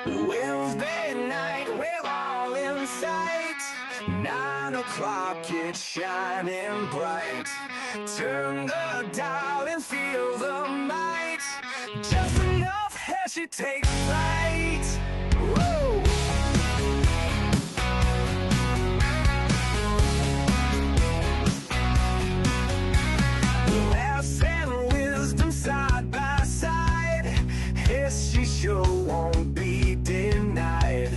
Wednesday night, we're all in sight. 9 o'clock, it's shining bright. Turn the dial and feel the might. Just enough Heshy take flight. Woo! Laughs and wisdom side by side. Heshy show won't be denied.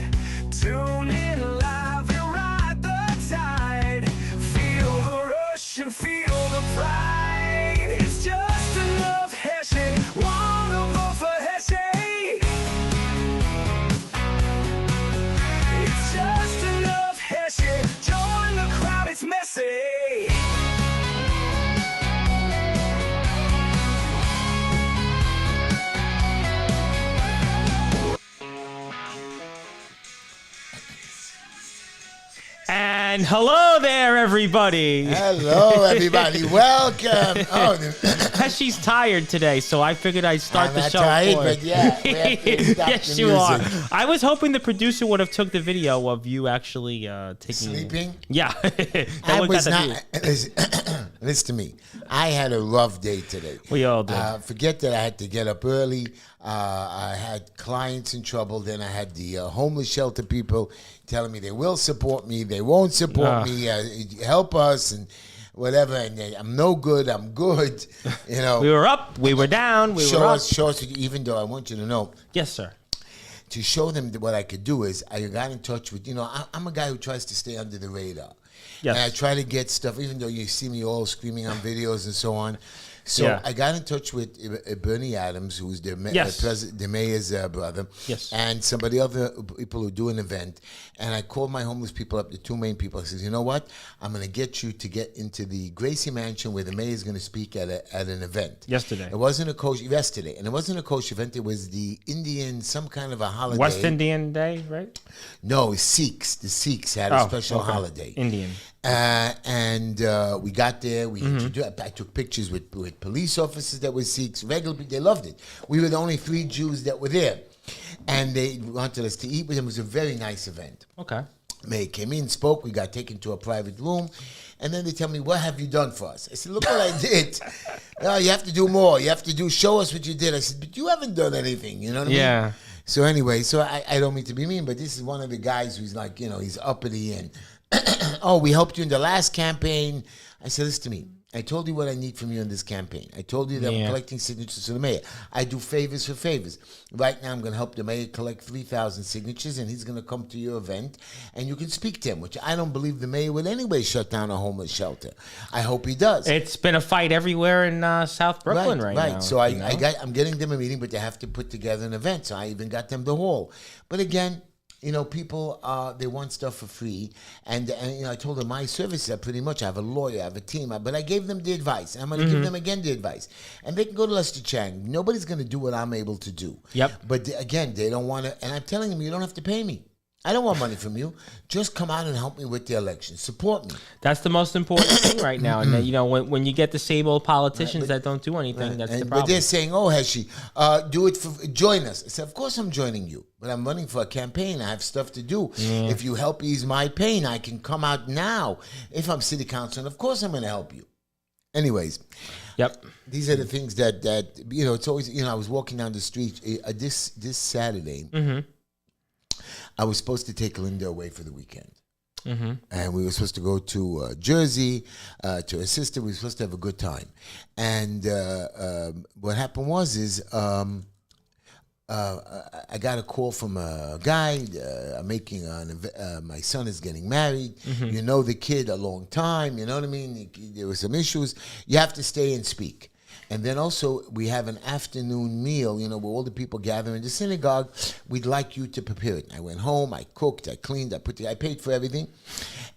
Tune in live and ride the tide. Feel the rush and feel the pride. It's just enough Heshy. Wanna vote for Heshy? It's just enough Heshy. Join the crowd, it's messy. And hello there, everybody. Hello, everybody. Welcome. Oh, Heshy's tired today, so I figured I'd start I'm the not show. tired, for but yeah, we have to stop yes, the you are. music. I was hoping the producer would have took the video of you actually taking Sleeping? Yeah, I was not. Listen to me. I had a rough day today. We all did. Forget that I had to get up early. I had clients in trouble. Then I had the homeless shelter people telling me they will support me, they won't support me, help us, and whatever. And I'm no good. I'm good. You know. We were up. We were down. We were up. Show us. Even though I want you to know. Yes, sir. To show them what I could do is I got in touch with, I'm a guy who tries to stay under the radar. Yes. And I try to get stuff, even though you see me all screaming on videos and so on. So Yeah. I got in touch with Bernie Adams, who's the, Yes. the mayor's brother, Yes. and somebody other people who do an event. And I called my homeless people up, the two main people. I said, you know what? I'm going to get you to get into the Gracie Mansion where the mayor is going to speak at an event. Yesterday. It wasn't a kosher, yesterday. And it wasn't a kosher event. It was the Indian, some kind of a holiday. West Indian Day, right? No, Sikhs. The Sikhs had a special holiday. Indian. And we got there. We introduced, I took pictures with police officers that were Sikhs. Regular people, they loved it. We were the only 3 Jews that were there. And they wanted us to eat with them. It was a very nice event. Okay. May came in, spoke. We got taken to a private room. And then they tell me, what have you done for us? I said, look what I did. No, you have to do more. You have to show us what you did. I said, but you haven't done anything. You know what I mean? Yeah. So anyway, I don't mean to be mean, but this is one of the guys who's like, he's uppity and, oh, we helped you in the last campaign. I said, listen to me. I told you what I need from you in this campaign. I told you that I'm collecting signatures for the mayor. I do favors for favors. Right now, I'm going to help the mayor collect 3,000 signatures, and he's going to come to your event, and you can speak to him, which I don't believe the mayor would anyway shut down a homeless shelter. I hope he does. It's been a fight everywhere in South Brooklyn right now. Right. So I'm getting them a meeting, but they have to put together an event. So I even got them the hall. But again, people, they want stuff for free. And I told them my services are pretty much, I have a lawyer, I have a team. But I gave them the advice. And I'm going to give them again the advice. And they can go to Lester Chang. Nobody's going to do what I'm able to do. Yep. But again, they don't want to. And I'm telling them, you don't have to pay me. I don't want money from you. Just come out and help me with the election. Support me. That's the most important thing right now. And then, when you get the same old politicians that don't do anything, that's the problem. But they're saying, oh, Heshy, join us. I said, of course I'm joining you. But I'm running for a campaign. I have stuff to do. Yeah. If you help ease my pain, I can come out now. If I'm city council, and of course I'm going to help you. Anyways. Yep. These are the things that it's always, I was walking down the street this Saturday. Mm-hmm. I was supposed to take Linda away for the weekend. Mm-hmm. And we were supposed to go to Jersey to her sister. We were supposed to have a good time. And what happened was I got a call from a guy. I'm making my son is getting married. Mm-hmm. You know the kid a long time. You know what I mean? There were some issues. You have to stay and speak. And then also we have an afternoon meal, where all the people gather in the synagogue. We'd like you to prepare it. I went home, I cooked, I cleaned, I paid for everything,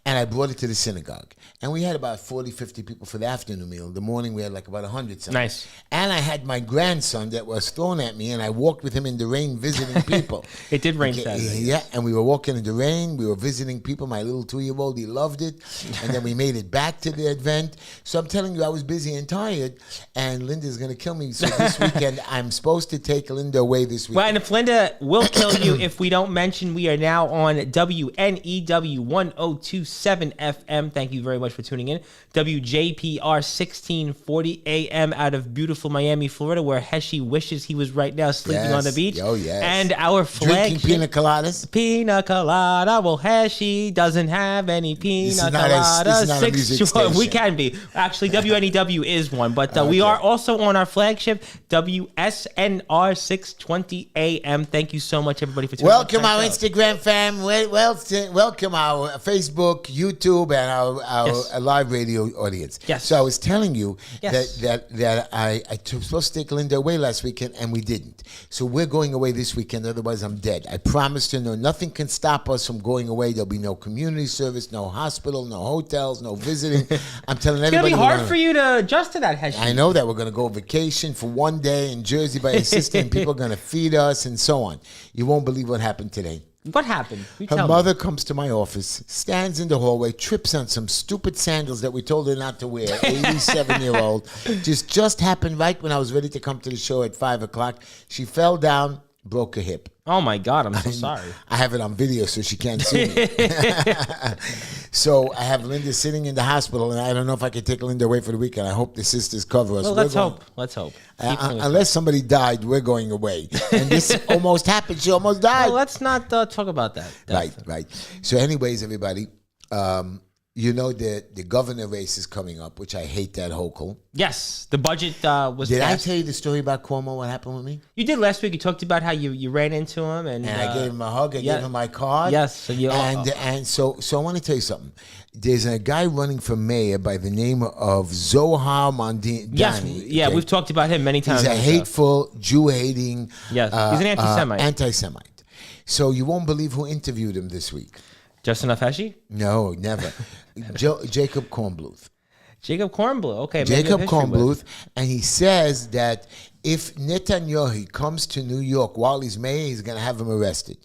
and I brought it to the synagogue. And we had about 40, 50 people for the afternoon meal. In the morning we had like about 100 something. Nice. And I had my grandson that was thrown at me, and I walked with him in the rain visiting people. It did rain Saturday. Yeah, and we were walking in the rain. We were visiting people. My little 2-year-old, he loved it. And then we made it back to the event. So I'm telling you, I was busy and tired, and Linda's going to kill me. So this weekend, I'm supposed to take Linda away this weekend. Well, and if Linda will kill you if we don't mention we are now on WNEW 1027 FM. Thank you very much for tuning in. WJPR 1640 AM out of beautiful Miami, Florida, where Heshy wishes he was right now sleeping on the beach. Oh, yes. And our flagship... Drinking pina coladas. Pina colada. Well, Heshy doesn't have any pina coladas. This is not a music station. We can be. Actually, WNEW is one, but we are also on our flagship, WSNR 620 AM. Thank you so much, everybody, for tuning in. Welcome our Instagram fam. Welcome our Facebook, YouTube, and our live radio audience. Yes. So I was telling you Yes. that I was supposed to take Linda away last weekend, and we didn't. So we're going away this weekend. Otherwise, I'm dead. I promised her, nothing can stop us from going away. There'll be no community service, no hospital, no hotels, no visiting. I'm telling everybody. It's going to be hard for you to adjust to that, Heshy. I know that we're going to go vacation for one day in Jersey by your sister, and people are going to feed us and so on. You won't believe what happened today. What happened? Her mother comes to my office, stands in the hallway, trips on some stupid sandals that we told her not to wear. 87-year-old. Just happened right when I was ready to come to the show at 5 o'clock. She fell down, broke her hip. Oh, my God. I'm so sorry. I have it on video so she can't see me. So I have Linda sitting in the hospital, and I don't know if I can take Linda away for the weekend. I hope the sisters cover us. Well, let's hope. Let's hope. Unless somebody died, we're going away. And this almost happened. She almost died. Well, let's not talk about that. Right. So anyways, everybody, the governor race is coming up, which I hate that hokel. Yes, the budget was Did passed. I tell you the story about Cuomo, what happened with me? You did last week. You talked about how you ran into him. And I gave him a hug. I gave him my card. Yes. So so I want to tell you something. There's a guy running for mayor by the name of Zohar Mandani. Yes, yeah, we've talked about him many times. He's a hateful, Jew-hating... Yes, he's an anti-Semite. Anti-Semite. So you won't believe who interviewed him this week. Justin Heshy? No, never. Jacob Kornbluth. Jacob Kornbluth. Okay. Jacob Kornbluth, and he says that if Netanyahu comes to New York while he's mayor, he's going to have him arrested.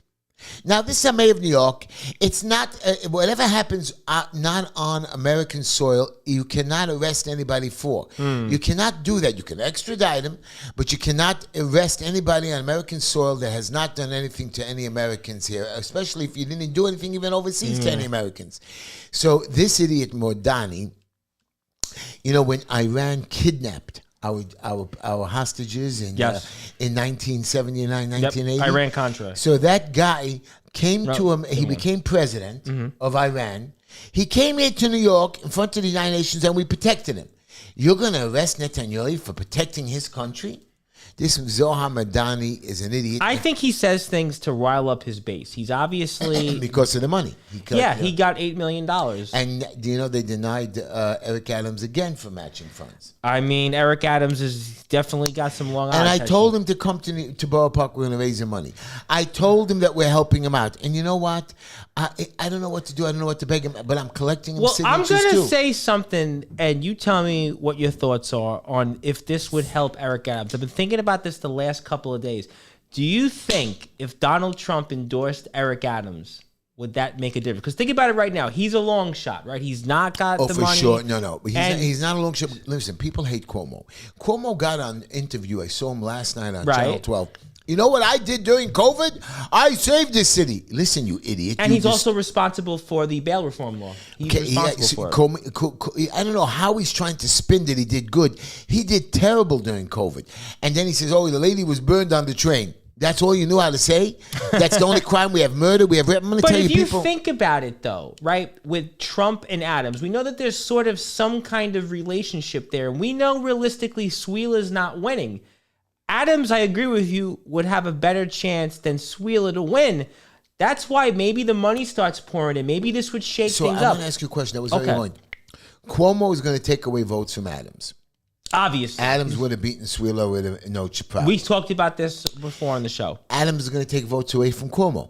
Now, this is a mayor of New York. It's not, whatever happens not on American soil, you cannot arrest anybody for. You cannot do that. You can extradite him, but you cannot arrest anybody on American soil that has not done anything to any Americans here, especially if you didn't do anything even overseas to any Americans. So this idiot Modani, when Iran kidnapped our hostages in 1979, 1980. Yep. Iran-Contra. So that guy came to him. He became president of Iran. He came here to New York in front of the United Nations, and we protected him. You're going to arrest Netanyahu for protecting his country? This Zohar Madani is an idiot. I think he says things to rile up his base. He's obviously... because of the money. He got $8 million. And do you know they denied Eric Adams again for matching funds? I mean, Eric Adams has definitely got some long... And I told him to come to Borough Park. We're going to raise him money. I told him that we're helping him out. And you know what? I don't know what to do. I don't know what to beg him. But I'm collecting him signatures too. I'm going to say something, and you tell me what your thoughts are on if this would help Eric Adams. I've been thinking about this the last couple of days. Do you think if Donald Trump endorsed Eric Adams, would that make a difference? Because think about it right now. He's a long shot, right? He's not got the money. Oh, for sure. No. But he's not a long shot. Listen, people hate Cuomo. Cuomo got on an interview. I saw him last night on Channel 12. You know what I did during COVID? I saved this city. Listen, you idiot. And he's also responsible for the bail reform law. He's responsible for it. I don't know how he's trying to spin that he did good. He did terrible during COVID. And then he says, the lady was burned on the train. That's all you knew how to say? That's the only crime? We have murder, we have rape. I'm going to tell you people. But if you think about it, though, right, with Trump and Adams, we know that there's sort of some kind of relationship there. And we know realistically Sweela's not winning. Adams, I agree with you, would have a better chance than Sweela to win. That's why maybe the money starts pouring in. Maybe this would shake things up. So I'm going to ask you a question that was very annoying. Cuomo is going to take away votes from Adams. Obviously. Adams would have beaten Swiller with no problem. We talked about this before on the show. Adams is going to take votes away from Cuomo.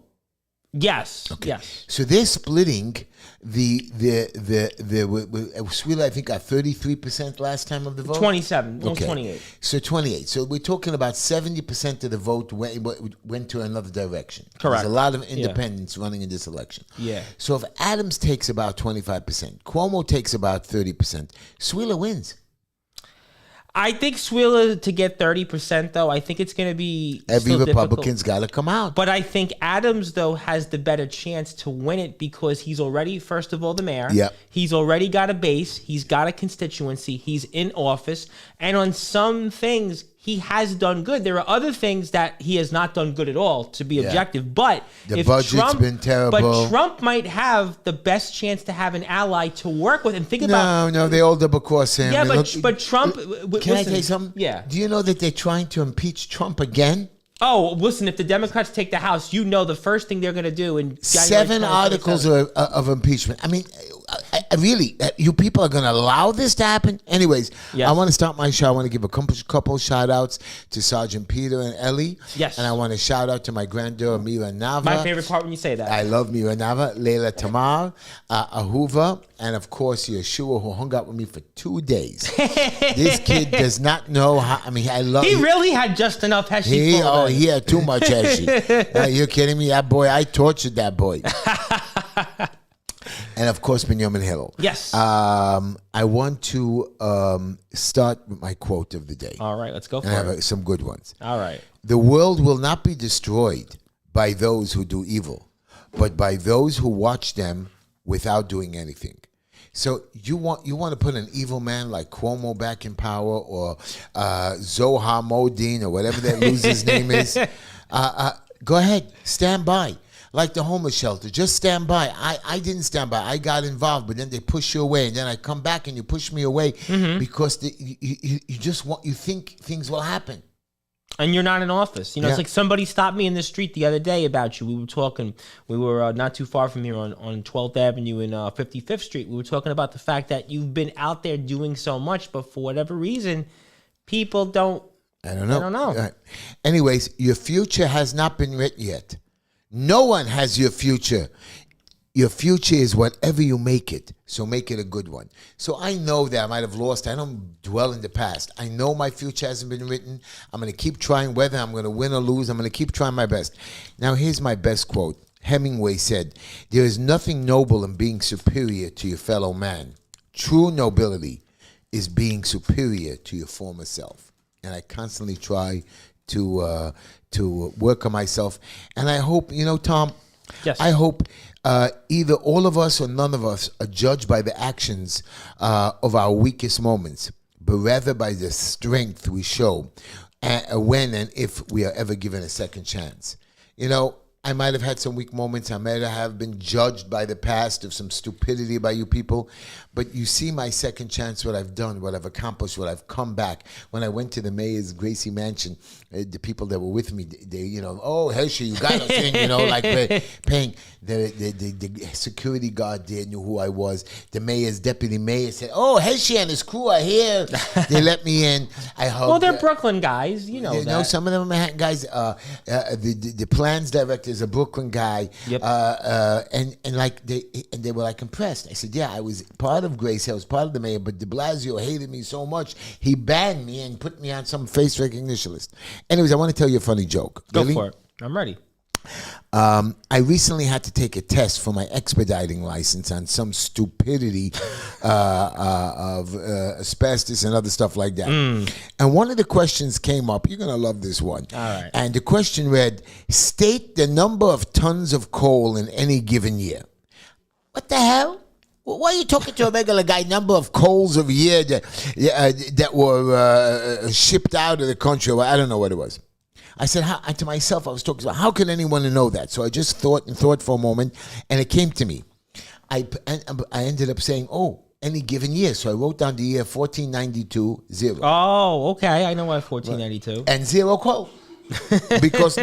Yes. Okay. Yes. So they're splitting the Swiller, I think, got 33% last time of the vote. 27. Almost 28. So 28. So we're talking about 70% of the vote went to another direction. Correct. There's a lot of independents running in this election. Yeah. So if Adams takes about 25%, Cuomo takes about 30%, Swiller wins. I think Swiller to get 30%, though, I think it's going to be Every still Republican's difficult. got to come out. But I think Adams, though, has the better chance to win it because he's already, first of all, the mayor. Yep. He's already got a base. He's got a constituency. He's in office. And on some things, he has done good. There are other things that he has not done good at all, to be objective. But the budget's been terrible. But Trump might have the best chance to have an ally to work with. And think about... No, they all double cross him. Yeah, And but Trump... Can I tell you something? Yeah. Do you know that they're trying to impeach Trump again? Oh, listen, if the Democrats take the House, you know the first thing they're going to do in January 7 articles of impeachment. I mean, I really, you people are going to allow this to happen? Anyways, Yes. I want to start my show. I want to give a couple shout outs to Sergeant Peter and Ellie. Yes. And I want to shout out to my granddaughter, Mira Nava. My favorite part when you say that. I love Mira Nava, Leila Tamar, Ahuva, and of course Yeshua, who hung out with me for 2 days. This kid does not know how. I mean, I love. He really had just enough Heshy. He had too much Heshy. Are you kidding me? That boy, I tortured that boy. And of course, Benjamin Hill. Yes. I want to start with my quote of the day. All right, let's go for And I it. have some good ones. All right. The world will not be destroyed by those who do evil, but by those who watch them without doing anything. So you want to put an evil man like Cuomo back in power, or Zohar Modin, or whatever that loser's name is? Go ahead, stand by. Like the homeless shelter, just stand by. I didn't stand by. I got involved, but then they push you away, and then I come back and you push me away because you think things will happen. And you're not in office. You know, Yeah. it's like somebody stopped me in the street the other day about you. We were talking. We were not too far from here on 12th Avenue and 55th Street. We were talking about the fact that you've been out there doing so much, but for whatever reason, people don't. I don't know. I don't know. All right. Anyways, your future has not been written yet. No one has your future. Your future is whatever you make it. So make it a good one. So I know that I might have lost. I don't dwell in the past. I know my future hasn't been written. I'm going to keep trying. Whether I'm going to win or lose, I'm going to keep trying my best. Now, here's my best quote. Hemingway said, "There is nothing noble in being superior to your fellow man. True nobility is being superior to your former self." And I constantly try to work on myself. And I hope, Tom, Yes. I hope either all of us or none of us are judged by the actions of our weakest moments, but rather by the strength we show when and if we are ever given a second chance. I might have had some weak moments. I might have been judged by the past of some stupidity by you people. But you see my second chance, what I've done, what I've accomplished, what I've come back. When I went to the mayor's Gracie Mansion, the people that were with me, they oh, Heshy, you got us in, like paying. The security guard there knew who I was. The mayor's deputy mayor said, "Oh, Heshy and his crew are here." They let me in. I hugged. Well, they're Brooklyn guys. You know that. Some of them are Manhattan guys. The plans director is a Brooklyn guy. Yep. And they were like impressed. I said, "Yeah, I was part of Grace. I was part of the mayor, but de Blasio hated me so much he banned me and put me on some face recognition list." Anyways, I want to tell you a funny joke. Go Really? for it. I'm ready. I recently had to take a test for my expediting license on some stupidity of asbestos and other stuff like that. And one of the questions came up. You're going to love this one. All right. And the question read, "State the number of tons of coal in any given year." What the hell? Why are you talking to a regular guy? Number of coals of a year that were shipped out of the country. Well, I don't know what it was. I said to myself, I was talking about, how can anyone know that? So I just thought for a moment, and it came to me. I ended up saying, "Oh, any given year." So I wrote down the year 1492, 0. Oh, okay. I know why 1492. And 0 coal. because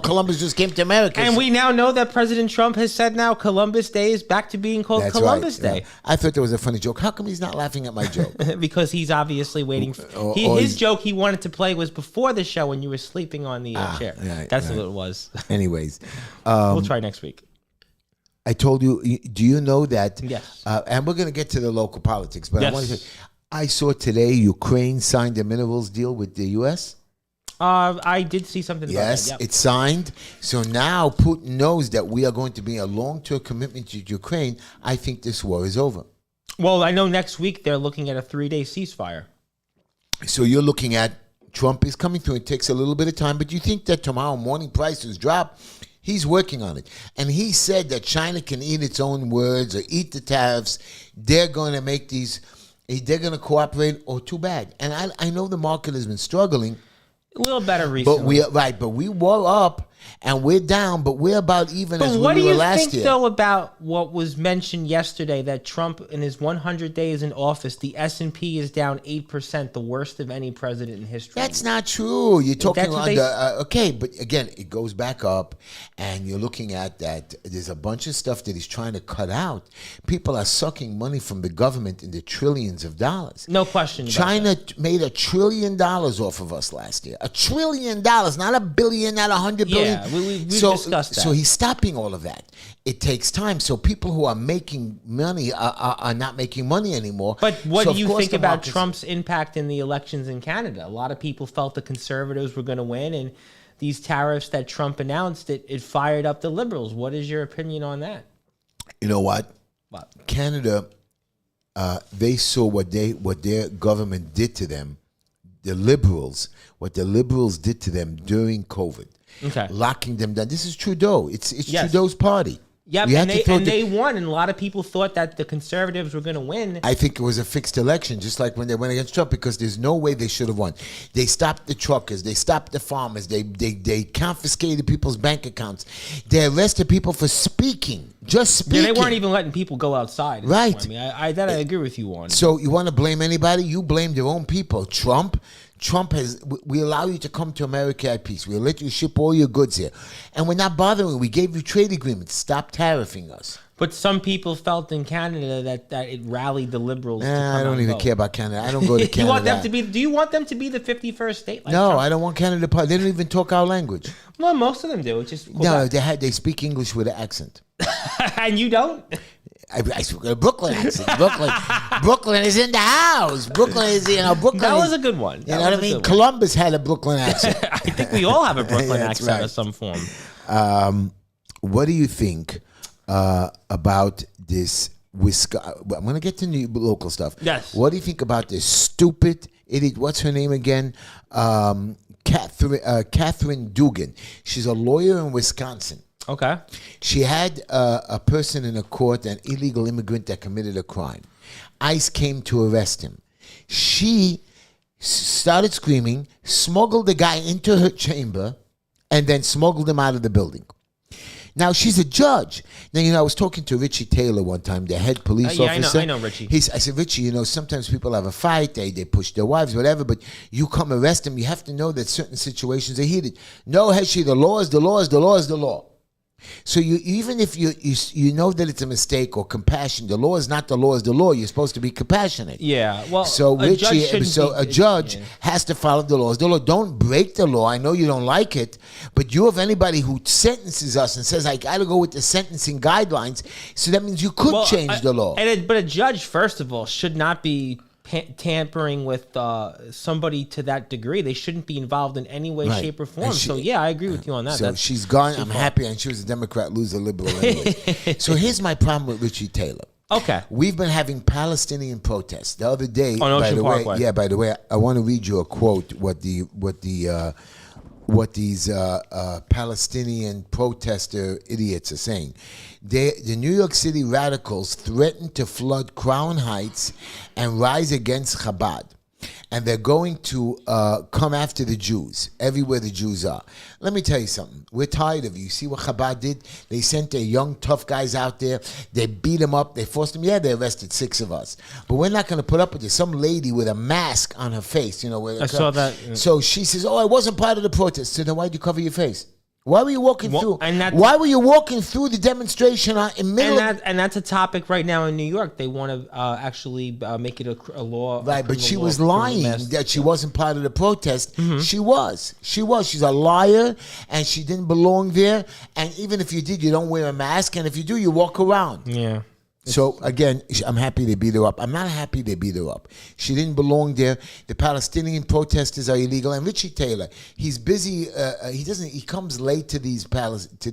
Columbus just came to America. And we now know that President Trump has said now Columbus Day is back to being called That's Columbus right. Day. Yeah. I thought that was a funny joke. How come he's not laughing at my joke? Because he's obviously waiting. His joke he wanted to play was before the show when you were sleeping on the chair. Right, That's right. what it was. Anyways, We'll try next week. I told you. Do you know that? Yes. And we're going to get to the local politics, but Yes. I want to say, I saw today Ukraine signed a minerals deal with the U.S. I did see something about Yes, that. Yep. it's signed. So now Putin knows that we are going to be a long-term commitment to Ukraine. I think this war is over. Well, I know next week they're looking at a 3-day ceasefire. So you're looking at Trump is coming through. It takes a little bit of time, but you think that tomorrow morning prices drop? He's working on it. And he said that China can eat its own words or eat the tariffs. They're going to make these, they're going to cooperate or too bad. And I know the market has been struggling. A little better recently. But we were up and we're down, but we're about even as we What do were you last think, year. though, about what was mentioned yesterday that Trump, in his 100 days in office, the S&P is down 8%, the worst of any president in history? That's not true. You're talking That's what under, okay, but again, it goes back up, and you're looking at that. There's a bunch of stuff that he's trying to cut out. People are sucking money from the government in the trillions of dollars. No question about China made $1 trillion off of us last year. $1 trillion, not a billion, not 100 billion. Yeah, we've discussed that. So he's stopping all of that. It takes time. So people who are making money are not making money anymore. But what So do of you course think the about markets- Trump's impact in the elections in Canada? A lot of people felt the Conservatives were going to win, and these tariffs that Trump announced, it fired up the Liberals. What is your opinion on that? You know what? What? Canada, they saw what their government did to them. What the Liberals did to them during COVID. Okay. Locking them down. This is Trudeau. It's Yes. Trudeau's party. Yeah, You have and to throw they won, and a lot of people thought that the Conservatives were going to win. I think it was a fixed election, just like when they went against Trump, because there's no way they should have won. They stopped the truckers. They stopped the farmers. They confiscated people's bank accounts. They arrested people for speaking, just speaking. Yeah, they weren't even letting people go outside. at Right. this point. I mean, I agree with you on. So you want to blame anybody? You blame your own people. Trump we allow you to come to America at peace. We'll let you ship all your goods here. And we're not bothering. We gave you trade agreements. Stop tariffing us. But some people felt in Canada that it rallied the Liberals. to come I out don't and even vote. care about Canada. I don't go to Canada. You want them to be? Do you want them to be the 51st state? Like No, Trump? I don't want Canada to part. They don't even talk our language. Well, most of them do. It's just No, they speak English with an accent. and you don't. I speak a Brooklyn accent. Brooklyn is in the house. Brooklyn is, Brooklyn. That was is- a good one. You know what I mean? Columbus had a Brooklyn accent. I think we all have a Brooklyn That's accent right. of some form. What do you think about this? I'm going to get to new local stuff. Yes. What do you think about this stupid idiot? What's her name again? Catherine Dugan. She's a lawyer in Wisconsin. Okay. She had a person in a court, an illegal immigrant that committed a crime. ICE came to arrest him. She started screaming, smuggled the guy into her chamber, and then smuggled him out of the building. Now, she's a judge. Now, I was talking to Richie Taylor one time, the head police officer. I know Richie. I said, Richie, sometimes people have a fight, they push their wives, whatever, but you come arrest them, you have to know that certain situations are heated. No, Heshy, the law is the law is the law is the law. So even if you know that it's a mistake or compassion, the law is not the law is the law. You're supposed to be compassionate. Yeah. Well, So a judge judge has to follow the laws. The law. Don't break the law. I know you don't like it, but you have anybody who sentences us and says I got to go with the sentencing guidelines. So that means you could change the law. But a judge, first of all, should not be tampering with somebody to that degree. They shouldn't be involved in any way, Right. shape, or form. And she- So yeah, I agree with you on that. So That's she's gone. I'm happy, and she was a Democrat, lose a liberal anyway. So here's my problem with Richie Taylor. okay. We've been having Palestinian protests. The other day, On by Ocean the way, Parkway. by the way, I want to read you a quote. What these Palestinian protester idiots are saying. The New York City radicals threatened to flood Crown Heights and rise against Chabad. and they're going to come after the Jews everywhere the Jews are. Let me tell you something. We're tired of you. You see what Chabad did? They sent their young, tough guys out there. They beat them up. They forced them. Yeah, they arrested 6 of us. But we're not going to put up with this. Some lady with a mask on her face. I saw that. So she says, I wasn't part of the protest. So then why'd you cover your face? Why were you walking through? Why were you walking through the demonstration in middle? And that's a topic right now in New York. They want to actually make it a law. Right, but she was lying that she wasn't part of the protest. Mm-hmm. She was. She's a liar, and she didn't belong there. And even if you did, you don't wear a mask. And if you do, you walk around. Yeah. So, again, I'm happy they beat her up. I'm not happy they beat her up. She didn't belong there. The Palestinian protesters are illegal. And Richie Taylor, he's busy. He comes late to these events, to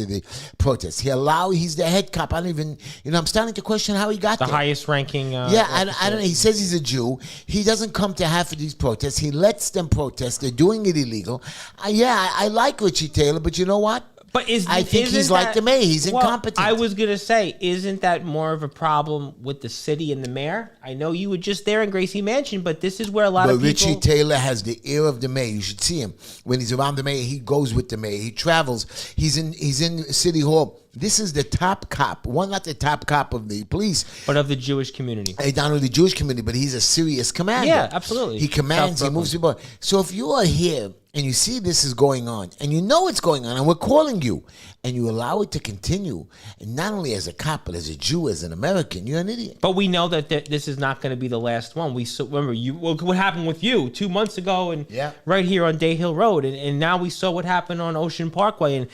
the protests. He's the head cop. I don't even, I'm starting to question how he got the there. highest ranking. I don't know. He says he's a Jew. He doesn't come to half of these protests. He lets them protest. They're doing it illegal. I like Richie Taylor, but you know what? But I think he's like the mayor. He's incompetent. I was going to say, isn't that more of a problem with the city and the mayor? I know you were just there in Gracie Mansion, but this is where a lot of people... Richie Taylor has the ear of the mayor. You should see him. When he's around the mayor, he goes with the mayor. He travels. He's in City Hall. This is the top cop. Well, not the top cop of the police. But of the Jewish community. Not only the Jewish community, but he's a serious commander. Yeah, absolutely. He commands. He moves people. So if you are here and you see this is going on, and you know it's going on, and we're calling you, and you allow it to continue, and not only as a cop, but as a Jew, as an American, you're an idiot. But we know that this is not going to be the last one. Remember what happened with you 2 months ago, and right here on Day Hill Road, and now we saw what happened on Ocean Parkway, and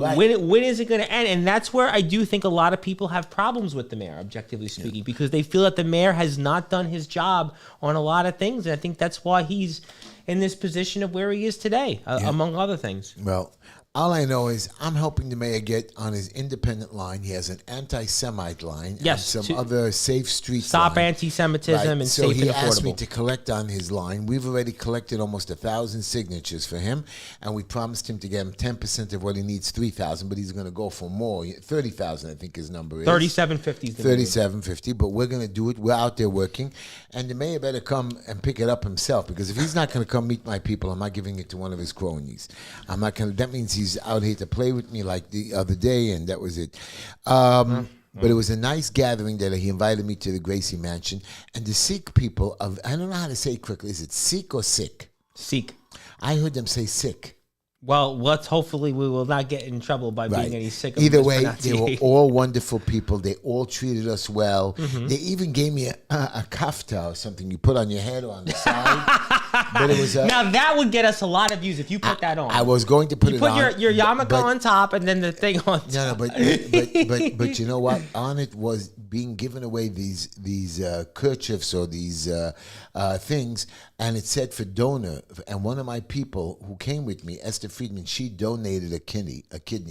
right. when is it going to end? And that's where I do think a lot of people have problems with the mayor, objectively speaking, because they feel that the mayor has not done his job on a lot of things, and I think that's why he's in this position of where he is today, among other things. Well, all I know is I'm helping the mayor get on his independent line. He has an anti-Semite line and some other safe streets Stop anti-Semitism and safe and affordable. So he asked me to collect on his line. We've already collected almost 1,000 signatures for him, and we promised him to get him 10% of what he needs, 3,000, but he's going to go for more. 30,000, I think his number is. 3750 is the 3750, but we're going to do it. We're out there working, and the mayor better come and pick it up himself, because if he's not going to come meet my people, I'm not giving it to one of his cronies. I'm not going to. That means he's out here to play with me like the other day, and that was it. But it was a nice gathering that he invited me to the Gracie Mansion. And the Sikh people, I don't know how to say it quickly. Is it Sikh or Sikh? Sikh. I heard them say Sikh. Well, hopefully we will not get in trouble by being any sick of Either way, they were all wonderful people. They all treated us well. Mm-hmm. They even gave me a kafta or something you put on your head or on the side. But it was now that would get us a lot of views if you put that on. I was going to put it on. Put your yarmulke on top and then the thing on top. No, but you know what? On it was being given away these kerchiefs or these things, and it said for donor. And one of my people who came with me, Esther Friedman, she donated a kidney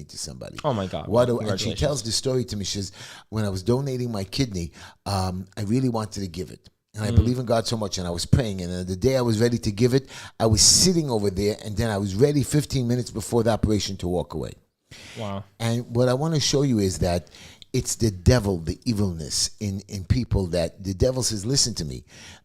to somebody. Oh my God! And she tells the story to me. She says, when I was donating my kidney, I really wanted to give it. And I believe in God so much, and I was praying. And the day I was ready to give it, I was sitting over there, and then I was ready 15 minutes before the operation to walk away. Wow. And what I want to show you is that it's the devil, the evilness in people, that the devil says, listen to me.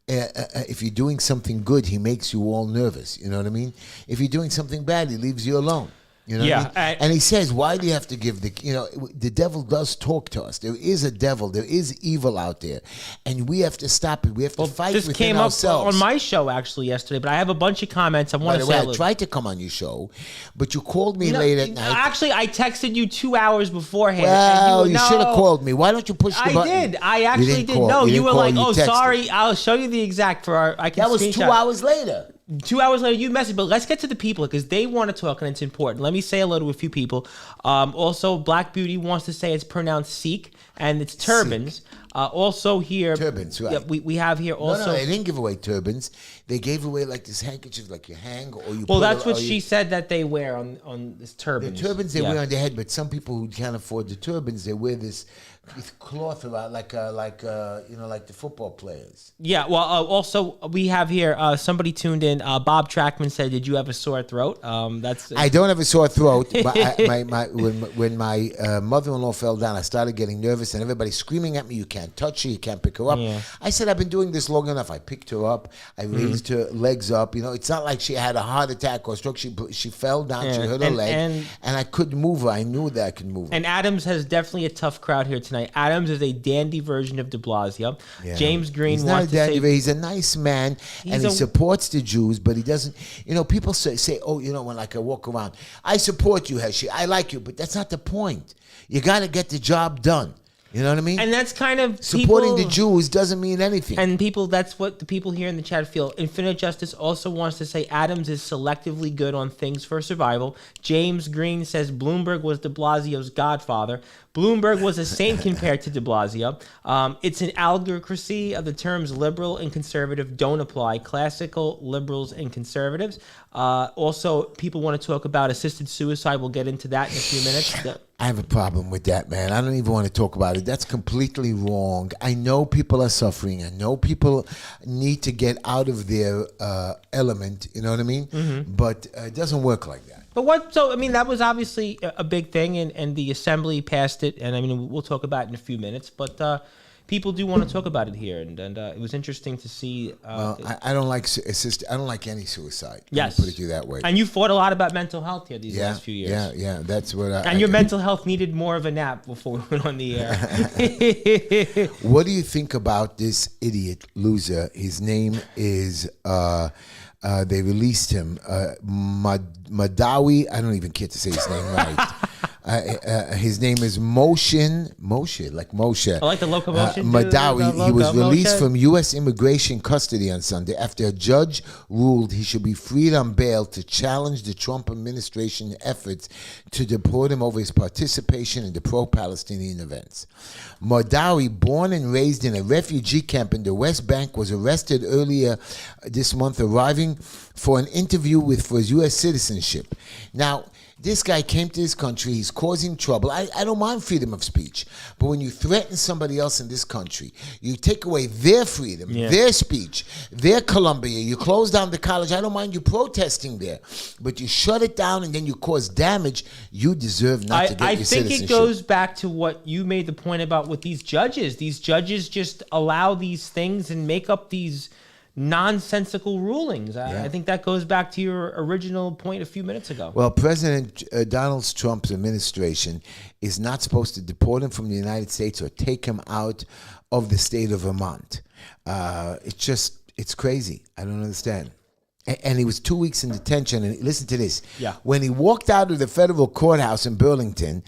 If you're doing something good, he makes you all nervous. You know what I mean? If you're doing something bad, he leaves you alone. You know what I mean? And he says, why do you have to give the devil does talk to us. There is a devil. There is evil out there. And we have to stop it. We have to fight within ourselves. This came up on my show actually yesterday, but I have a bunch of comments. I want to say I tried to come on your show, but you called me late at night. Actually, I texted you 2 hours beforehand. Well, you should have called me. Why don't you push the button? I did. I actually did. No, you were like, oh, sorry. I'll show you the exact for our. That was 2 hours later. 2 hours later, you messaged, but let's get to the people because they want to talk and it's important. Let me say hello to a few people. Also, Black Beauty wants to say it's pronounced Sikh and it's turbans. Also here, turbans, right? Yeah, we have here also. No, they didn't give away turbans. They gave away like this handkerchief, like you hang or you. Well, that's what she said that they wear on this turbans. The turbans they wear on their head, but some people who can't afford the turbans, they wear this cloth around, like the football players. Yeah. Well, also we have here somebody tuned in. Bob Trackman said, "Did you have a sore throat?" I don't have a sore throat. But when my mother-in-law fell down, I started getting nervous, and everybody screaming at me, "You can't can't touch her, you can't pick her up. Yeah. I said, I've been doing this long enough. I picked her up, I raised her legs up. You know, it's not like she had a heart attack or stroke. She fell down, she hurt her leg, and I couldn't move her. I knew that I could move her. And Adams has definitely a tough crowd here tonight. Adams is a dandy version of de Blasio. Yeah. James Green he's not wants a dandy, to say... he's a nice man, and he supports the Jews, but he doesn't, you know, people say, oh, you know, when like I walk around, I support you, Heshy, I like you, but that's not the point. You got to get the job done. You know what I mean? And that's kind of supporting the Jews doesn't mean anything. And that's what the people here in the chat feel. Infinite Justice also wants to say Adams is selectively good on things for survival. James Green says Bloomberg was de Blasio's godfather. Bloomberg was a saint compared to de Blasio. It's an allegoricy of the terms liberal and conservative don't apply. Classical liberals and conservatives. Also, people want to talk about assisted suicide. We'll get into that in a few minutes. I have a problem with that, man. I don't even want to talk about it. That's completely wrong. I know people are suffering. I know people need to get out of their element. You know what I mean? Mm-hmm. But it doesn't work like that. But so, I mean, that was obviously a big thing, and the assembly passed it. And I mean, we'll talk about it in a few minutes. But people do want to talk about it here, and it was interesting to see. Well, I don't like I don't like any suicide. Yes, put it to you that way. And you fought a lot about mental health here these last few years. Yeah. That's what. And your mental health needed more of a nap before we went on the air. What do you think about this idiot loser? His name is. They released him. Madawi. I don't even care to say his name right. His name is Moshe, like Moshe. I like the locomotion. Madawi. He was released from U.S. immigration custody on Sunday after a judge ruled he should be freed on bail to challenge the Trump administration efforts to deport him over his participation in the pro-Palestinian events. Madawi, born and raised in a refugee camp in the West Bank, was arrested earlier this month, arriving for an interview for his U.S. citizenship. Now, this guy came to this country. He's causing trouble. I don't mind freedom of speech. But when you threaten somebody else in this country, you take away their freedom, their speech, their Columbia. You close down the college. I don't mind you protesting there. But you shut it down and then you cause damage. You deserve not to get your citizenship. I think it goes back to what you made the point about with these judges. These judges just allow these things and make up these nonsensical rulings. I think that goes back to your original point a few minutes ago. Well, President Donald Trump's administration is not supposed to deport him from the United States or take him out of the state of Vermont. It's crazy. I don't understand. And he was 2 weeks in detention. And listen to this. Yeah. When he walked out of the federal courthouse in Burlington,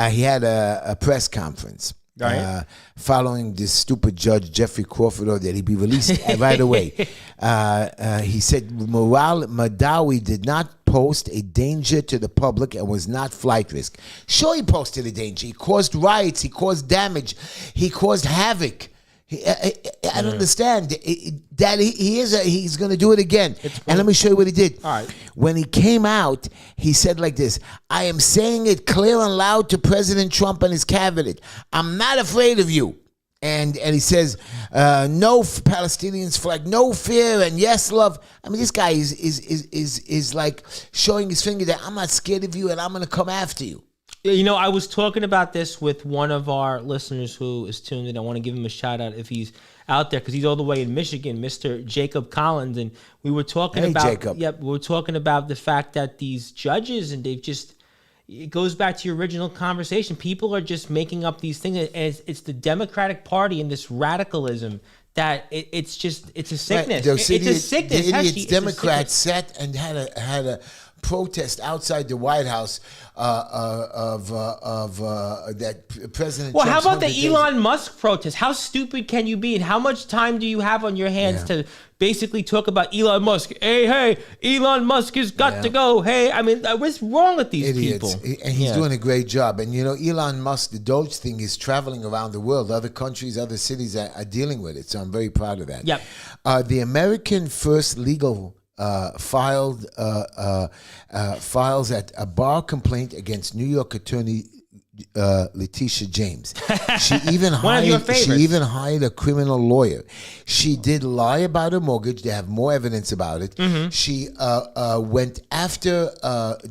he had a press conference. Right. Following this stupid judge, Jeffrey Crawford, order that he be released right away. He said Madawi did not pose a danger to the public and was not flight risk. Sure, he posted a danger. He caused riots. He caused damage. He caused havoc. I don't understand that he's going to do it again. And let me show you what he did. All right. When he came out, he said like this: I am saying it clear and loud to President Trump and his cabinet. I'm not afraid of you. And he says, no Palestinians flag, no fear, and yes, love. I mean, this guy is like showing his finger that I'm not scared of you and I'm going to come after you. You know, I was talking about this with one of our listeners who is tuned in. I want to give him a shout out if he's out there because he's all the way in Michigan, Mr. Jacob Collins, and we were talking about Jacob. Yep, we were talking about the fact that these judges and they've just, it goes back to your original conversation. People are just making up these things, and it's the Democratic Party and this radicalism that it's a sickness. Right. It's a sickness. The idiots Democrats sat and had a protest outside the White House of that President. Well, Trump's how about the 100 days. Elon Musk protest? How stupid can you be, and how much time do you have on your hands to basically talk about Elon Musk? Hey, Elon Musk has got to go. Hey, I mean, what's wrong with these idiots? people? And he's doing a great job. And you know, Elon Musk, the Doge thing is traveling around the world. Other countries, other cities are dealing with it. So I'm very proud of that. Yep. The American First Legal files at a bar complaint against New York Attorney Letitia James. She even One of your hired. She favorites. even hired a criminal lawyer. She did lie about her mortgage. They have more evidence about it. She went after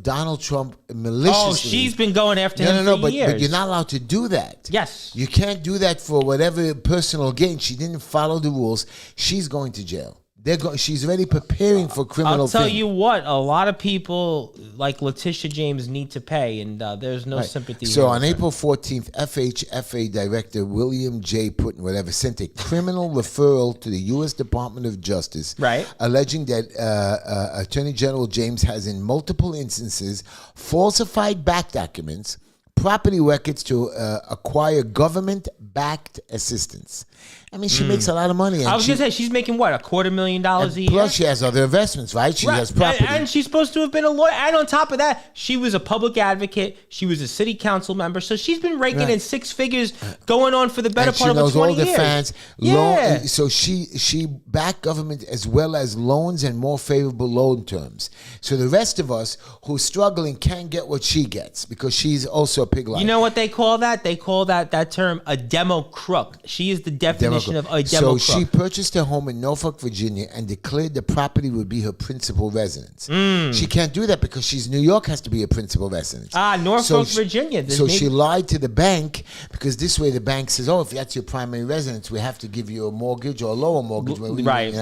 Donald Trump maliciously. Oh, she's been going after him for years. But you're not allowed to do that. Yes. You can't do that for whatever personal gain. She didn't follow the rules. She's going to jail. She's already preparing for criminal I'll tell thing. you what, a lot of people like Letitia James need to pay, and there's no sympathy. So here on with her. April 14th, FHFA Director William J. Putin, whatever, sent a criminal referral to the U.S. Department of Justice, Right. alleging that Attorney General James has in multiple instances falsified bank documents, property records to acquire government-backed assistance. I mean, she makes a lot of money. And I was going to say, she's making what, $250,000 a year? plus, she has other investments, right? She has property. And she's supposed to have been a lawyer. And on top of that, she was a public advocate. She was a city council member. So she's been raking in six figures going on for the better And part of 20 she knows all years. the fans. Yeah. So she backed government as well as loans and more favorable loan terms. So the rest of us who's struggling can't get what she gets because she's also a pig life. You know what they call that? They call that term a demo crook. She is the definition of a demo crook. So she purchased a home in Norfolk, Virginia, and declared the property would be her principal residence. She can't do that because she's New York has to be a principal residence. Norfolk, Virginia. So she lied to the bank because this way the bank says, "Oh, if that's your primary residence, we have to give you a mortgage or a lower mortgage." Right.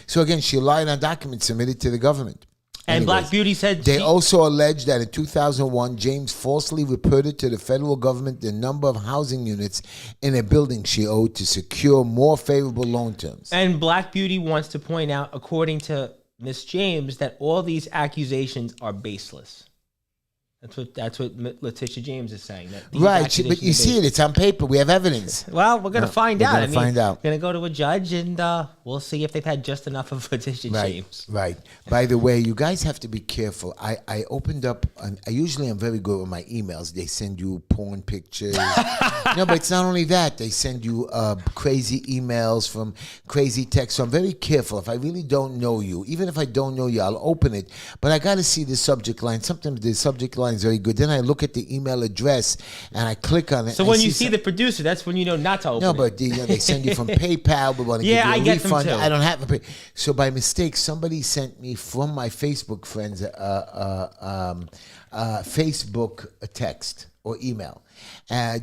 So again, she lied on documents submitted to the government. And Anyways, Black Beauty said they also alleged that in 2001, James falsely reported to the federal government the number of housing units in a building she owed to secure more favorable loan terms. And Black Beauty wants to point out, according to Miss James, that all these accusations are baseless. That's what Letitia James is saying. That these Right, accusations but you are see it. It's on paper. We have evidence. Well, we're going to find out. Find out. We're going to go to a judge, and we'll see if they've had just enough of Letitia James. Right. By the way, you guys have to be careful. I opened up, I usually am very good with my emails. They send you porn pictures. No, but it's not only that. They send you crazy emails from crazy texts. So I'm very careful. If I really don't know you, even if I don't know you, I'll open it. But I got to see the subject line. Sometimes the subject line is very good. Then I look at the email address and I click on it. So when you see the producer, that's when you know not to open no, it. but they send you from PayPal. We want to Yeah, I give you a get them refund. too. I don't have to pay. So by mistake, somebody sent me from my Facebook friends Facebook a text or email.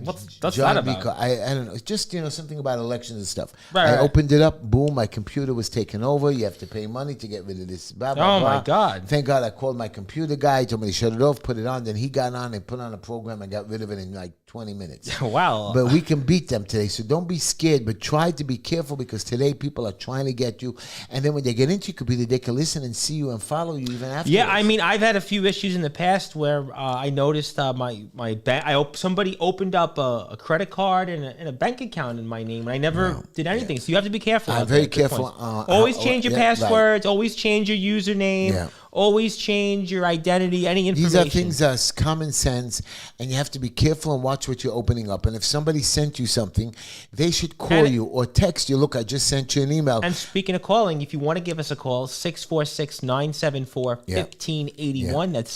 What's John that about? Vico, I don't know. It's just something about elections and stuff. Right, I opened it up. Boom! My computer was taken over. You have to pay money to get rid of this. Blah, blah, Oh, blah. my God. Thank God I called my computer guy. Told me to shut it off, put it on. Then he got on and put on a program and got rid of it in like 20 minutes. Wow. But we can beat them today. So don't be scared, but try to be careful because today people are trying to get you. And then when they get into your computer, they can listen and see you and follow you even after. Yeah, I mean, I've had a few issues in the past where I noticed my bank. Somebody opened up a credit card and a bank account in my name, and I never did anything. So you have to be careful. I'm out very there. Good careful. points. Always change your passwords. Right. Always change your username. Yeah. Always change your identity. Any information. These are things that's common sense, and you have to be careful and watch what you're opening up. And if somebody sent you something, they should call you or text you. Look, I just sent you an email. And speaking of calling, if you want to give us a call, 646-974-1581. That's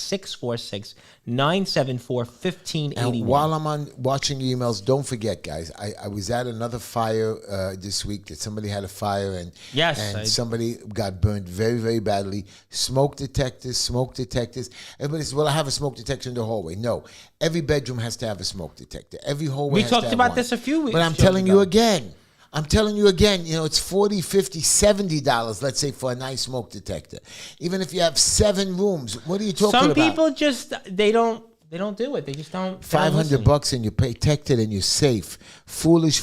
646-974-1581. And while I'm on watching emails, don't forget, guys, I was at another fire this week that somebody had a fire and somebody got burned very, very badly. Smoke detectors. Everybody says, well, I have a smoke detector in the hallway. No, every bedroom has to have a smoke detector. Every hallway has to have We talked about one. this a few weeks But I'm telling you again, it's $40, $50, $70, let's say, for a nice smoke detector. Even if you have 7 rooms, what are you talking about? Some people just, they don't do it. They just don't. $500 and you protected and you're safe. Foolish.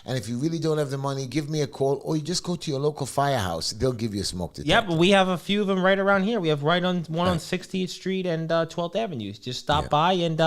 And if you really don't have the money, give me a call or you just go to your local firehouse. They'll give you a smoke detector. Yep, we have a few of them right around here. We have one on 60th Street and 12th Avenue. Just stop by and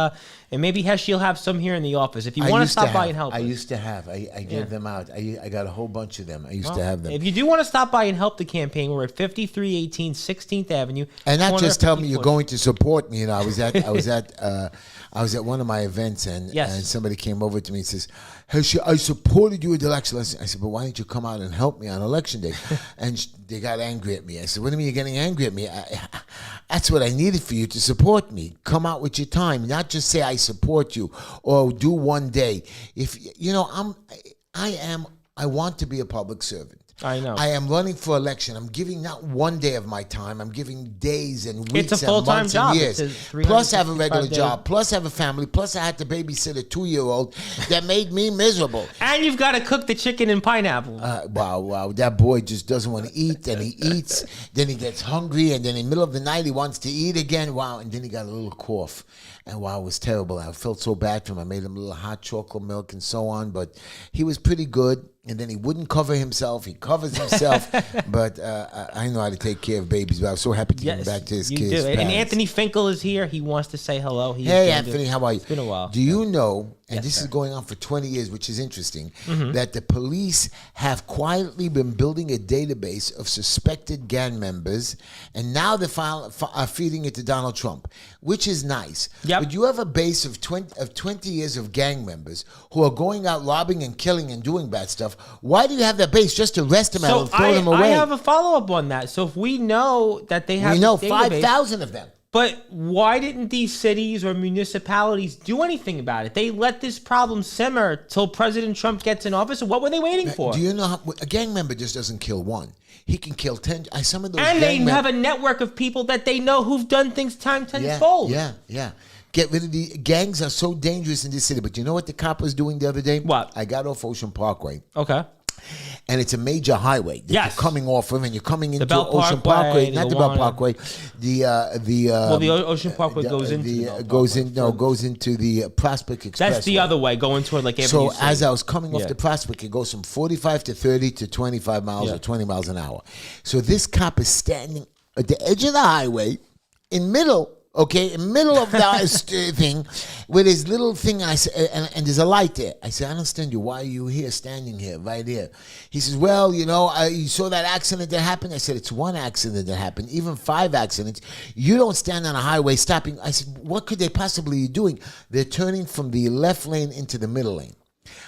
maybe Heshy will have some here in the office. If you want to stop by and help I us. used to have. I gave them out. I got a whole bunch of them. I used to have them. If you do want to stop by and help the campaign, we're at 5318 16th Avenue. And not corner just of tell me you're 54th. going to support me. I was at I was at one of my events, and Yes. and somebody came over to me and says, "Heshy, I supported you in the election." I said, "But why didn't you come out and help me on election day?" And they got angry at me. I said, "What do you mean you're getting angry at me? That's what I needed for you to support me. Come out with your time, not just say I support you or do one day. If you know, I want to be a public servant. I know. I am running for election. I'm giving not one day of my time. I'm giving days and weeks It's a full-time and months job. and years. It's a Plus, I have a 365 regular day. job. Plus, I have a family. Plus, I had to babysit a 2-year-old that made me miserable. And you've got to cook the chicken and pineapple. Wow. That boy just doesn't want to eat, and he eats. Then he gets hungry, and then in the middle of the night, he wants to eat again. Wow, and then he got a little cough. And wow, it was terrible. I felt so bad for him. I made him a little hot chocolate milk and so on, but he was pretty good. And then he wouldn't cover himself. He covers himself. But I know how to take care of babies. But I was so happy to get him back to his you kids' do. And parents. Anthony Finkel is here. He wants to say hello. Hey, Anthony, how are you? It's been a while. Do you know, and Yes, this sir. is going on for 20 years, which is interesting, that the police have quietly been building a database of suspected gang members, and now they're are feeding it to Donald Trump, which is nice. Yep. But you have a base of 20 years of gang members who are going out robbing and killing and doing bad stuff. Why do you have that base? Just arrest them and throw them away. I have a follow-up on that. So if we know that they have We know this database, 5,000 of them. but why didn't these cities or municipalities do anything about it? They let this problem simmer till President Trump gets in office. What were they waiting for? Do you know how a gang member just doesn't kill one? He can kill 10. Some of those And they gang have a network of people that they know who've done things tenfold. Yeah. Get rid of the gangs are so dangerous in this city. But you know what the cop was doing the other day? What? I got off Ocean Parkway. Okay. And it's a major highway that Yes. you're coming off of, and you're coming into Belt Ocean Parkway, Parkway, the not the Belt Luana. Parkway. The Ocean Parkway goes into the Belt Parkway. goes into the Prospect Express. That's the other way, going toward like So Avenue C. as I was coming off Yeah. the Prospect, it goes from 45 to 30 to 25 miles Yeah. or 20 miles an hour. So this cop is standing at the edge of the highway, in middle of the thing, with his little thing. I said, and there's a light there. I said, I don't understand you. Why are you here, standing here, right here? He says, well, you know, you saw that accident that happened. I said, it's one accident that happened, even 5 accidents. You don't stand on a highway stopping. I said, what could they possibly be doing? They're turning from the left lane into the middle lane.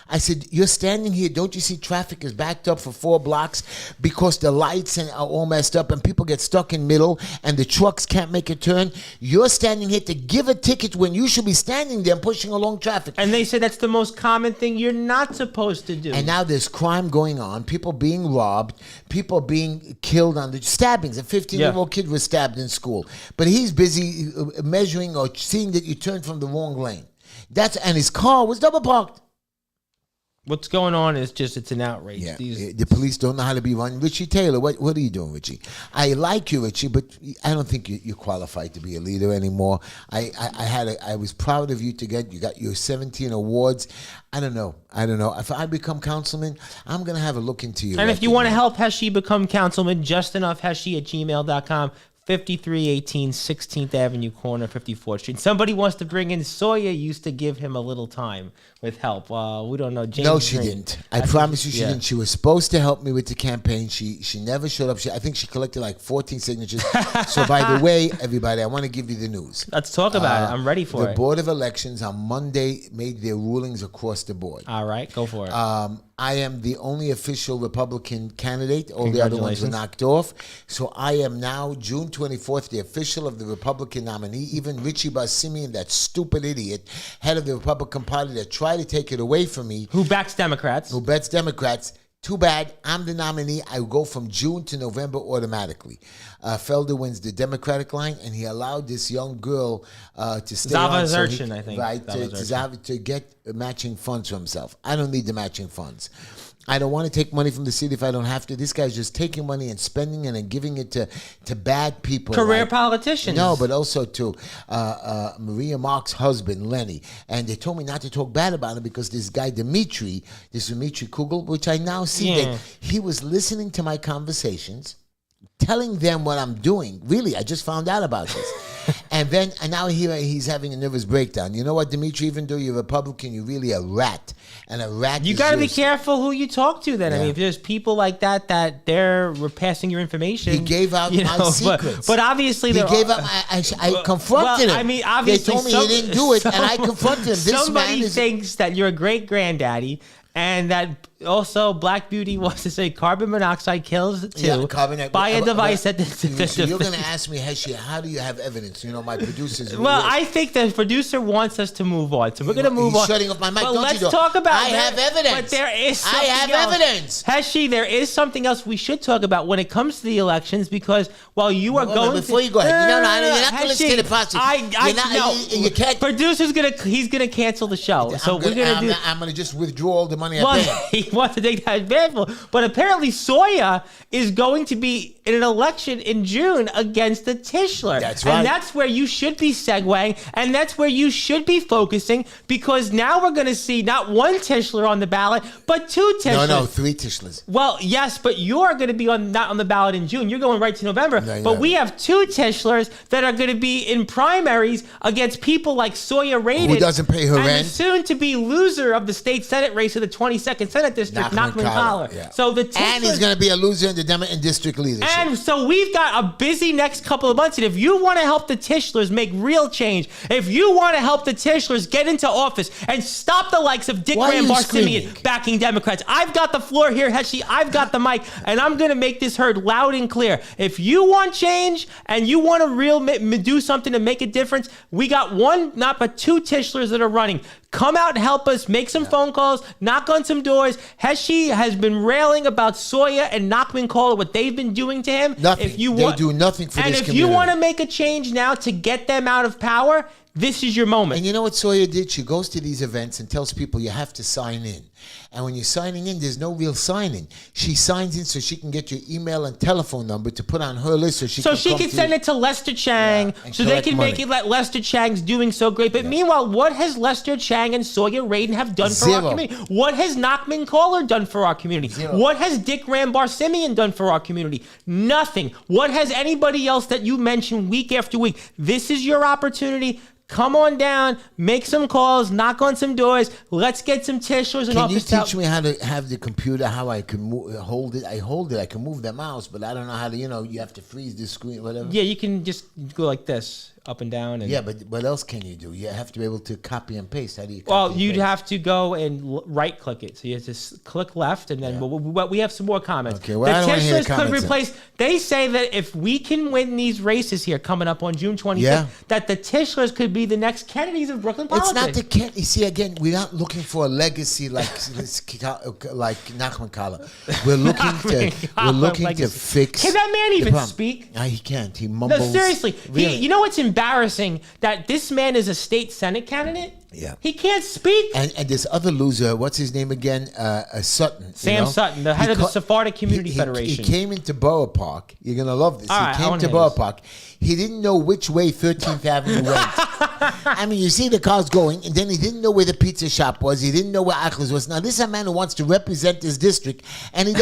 I said, you're standing here. Don't you see traffic is backed up for 4 blocks because the lights are all messed up and people get stuck in middle and the trucks can't make a turn? You're standing here to give a ticket when you should be standing there and pushing along traffic. And they said that's the most common thing you're not supposed to do. And now there's crime going on, people being robbed, people being killed on the stabbings. A 15-year-old kid was stabbed in school, but he's busy measuring or seeing that you turned from the wrong lane. And his car was double parked. What's going on is just, it's an outrage. Yeah, These, the police don't know how to be run. Richie Taylor, what are you doing, Richie? I like you, Richie, but I don't think you're qualified to be a leader anymore. I was proud of you you got your 17 awards. I don't know. If I become councilman, I'm going to have a look into you. and if you want to help Heshy become councilman, justinoughheshy@gmail.com. 5318 16th Avenue corner, 54th Street. Somebody wants to bring in Sawyer. Used to give him a little time with help. We don't know. James No, she Green. didn't. I promise you she yeah. didn't. She was supposed to help me with the campaign. She never showed up. I think she collected like 14 signatures. So by the way, everybody, I want to give you the news. Let's talk about it. I'm ready for The it. Board of Elections on Monday made their rulings across the board. All right, go for it. I am the only official Republican candidate. All the other ones were Congratulations. knocked off. So I am now, June 24th, the official of the Republican nominee. Even Richie Bassimian, that stupid idiot, head of the Republican Party that tried to take it away from me, Who backs Democrats? who bets Democrats. Too bad. I'm the nominee. I go from June to November automatically. Felder wins the Democratic line, and he allowed this young girl to stay Zava on. So Zurchin, I think. Right, Zava to get matching funds for himself. I don't need the matching funds. I don't want to take money from the city if I don't have to. This guy's just taking money and spending it and giving it to bad people. Career like- politicians. No, but also to Maria Mark's husband, Lenny. And they told me not to talk bad about him because this guy, Dimitri Kugel, which I now see Yeah. that he was listening to my conversations, telling them what I'm doing. Really, I just found out about this. And now he's having a nervous breakdown. You know what, Dimitri? Even though you're Republican, you're really a rat. And a rat. You got to be careful who you talk to. Then I mean, if there's people like that they're passing your information. He gave out my secrets. But obviously, he gave out. I confronted him. I mean, obviously, they told me he didn't do it, and I confronted him. Somebody thinks that you're a great granddaddy. And that also Black Beauty wants to say carbon monoxide kills too by a device that. So you're going to ask me, Heshy, how do you have evidence? You know, my producers. Well, I think the producer wants us to move on, so we're going to move on. Shutting off my mic. But don't let's you talk about. I have evidence. But there is. I have evidence. Heshy, there is something else we should talk about when it comes to the elections, because while you are going before you go ahead, you're not going to listen to the process. You can't. Producer's he's gonna cancel the show, so we're gonna do. I'm gonna just withdraw all the money I paid. He wants to take that advantage, but apparently Soya is going to be in an election in June against the Tischler. That's right. And that's where you should be segueing, and that's where you should be focusing, because now we're going to see not one Tischler on the ballot, but two Tischlers. No, 3 Tischlers. Well, yes, but you're going to be not on the ballot in June. You're going right to November. But we have 2 Tischlers that are going to be in primaries against people like Soya Radin, who doesn't pay her rent, and the soon-to-be loser of the state Senate race of the 22nd Senate District, Nachman Collar. Yeah. So the Tischlers, and he's going to be a loser in the district leadership. And so we've got a busy next couple of months. And if you want to help the Tischlers make real change, if you want to help the Tischlers get into office and stop the likes of Dick Graham-Barsimian backing Democrats, I've got the floor here, Heshy. I've got the mic, and I'm going to make this heard loud and clear. If you want change and you want to do something to make a difference, we got one, not but 2 Tischlers that are running. Come out and help us, make some phone calls, knock on some doors. Heshy has been railing about Soya and Nachman Collar, what they've been doing to him. Nothing. They do nothing for this community. And if you want to make a change now to get them out of power, this is your moment. And you know what Soya did? She goes to these events and tells people you have to sign in. And when you're signing in, there's no real signing. She signs in so she can get your email and telephone number to put on her list so she can send it to Lester Chang so they can make it like Lester Chang's doing so great. But meanwhile, what has Lester Chang and Soya Radin have done for our community? What has Nachman Collar done for our community? Zero. What has Dick Graham-Barsimian done for our community? Nothing. What has anybody else that you mention week after week? This is your opportunity. Come on down, make some calls, knock on some doors. Let's get some Tischlers in office. Can you teach me how to have the computer, how I can hold it? I hold it. I can move the mouse, but I don't know how to, you have to freeze the screen, whatever. Yeah, you can just go like this, up and down. And but what else can you do? You have to be able to copy and paste. How do you you'd have to go and right-click it. So you have to click left, and then we have some more comments. Okay, well, I don't want to hear the comments. Could replace. They say that if we can win these races here coming up on June 25th, that the Tischlers could be the next Kennedys of Brooklyn politics. It's not the Kennedy. You see, again, we're not looking for a legacy like Nachman Collar. We're looking to fix. Can that man even speak? No, he can't. He mumbles. No, seriously. Really? You know what's embarrassing? That this man is a state Senate candidate. Yeah. He can't speak. And this other loser, what's his name again? Sutton. Sam Sutton, the head of the Sephardic Community Federation. He came into Borough Park. You're going to love this. All he came to Borough Park. He didn't know which way 13th Avenue went. I mean, you see the cars going, and then he didn't know where the pizza shop was. He didn't know where Achilles was. Now, this is a man who wants to represent his district, and he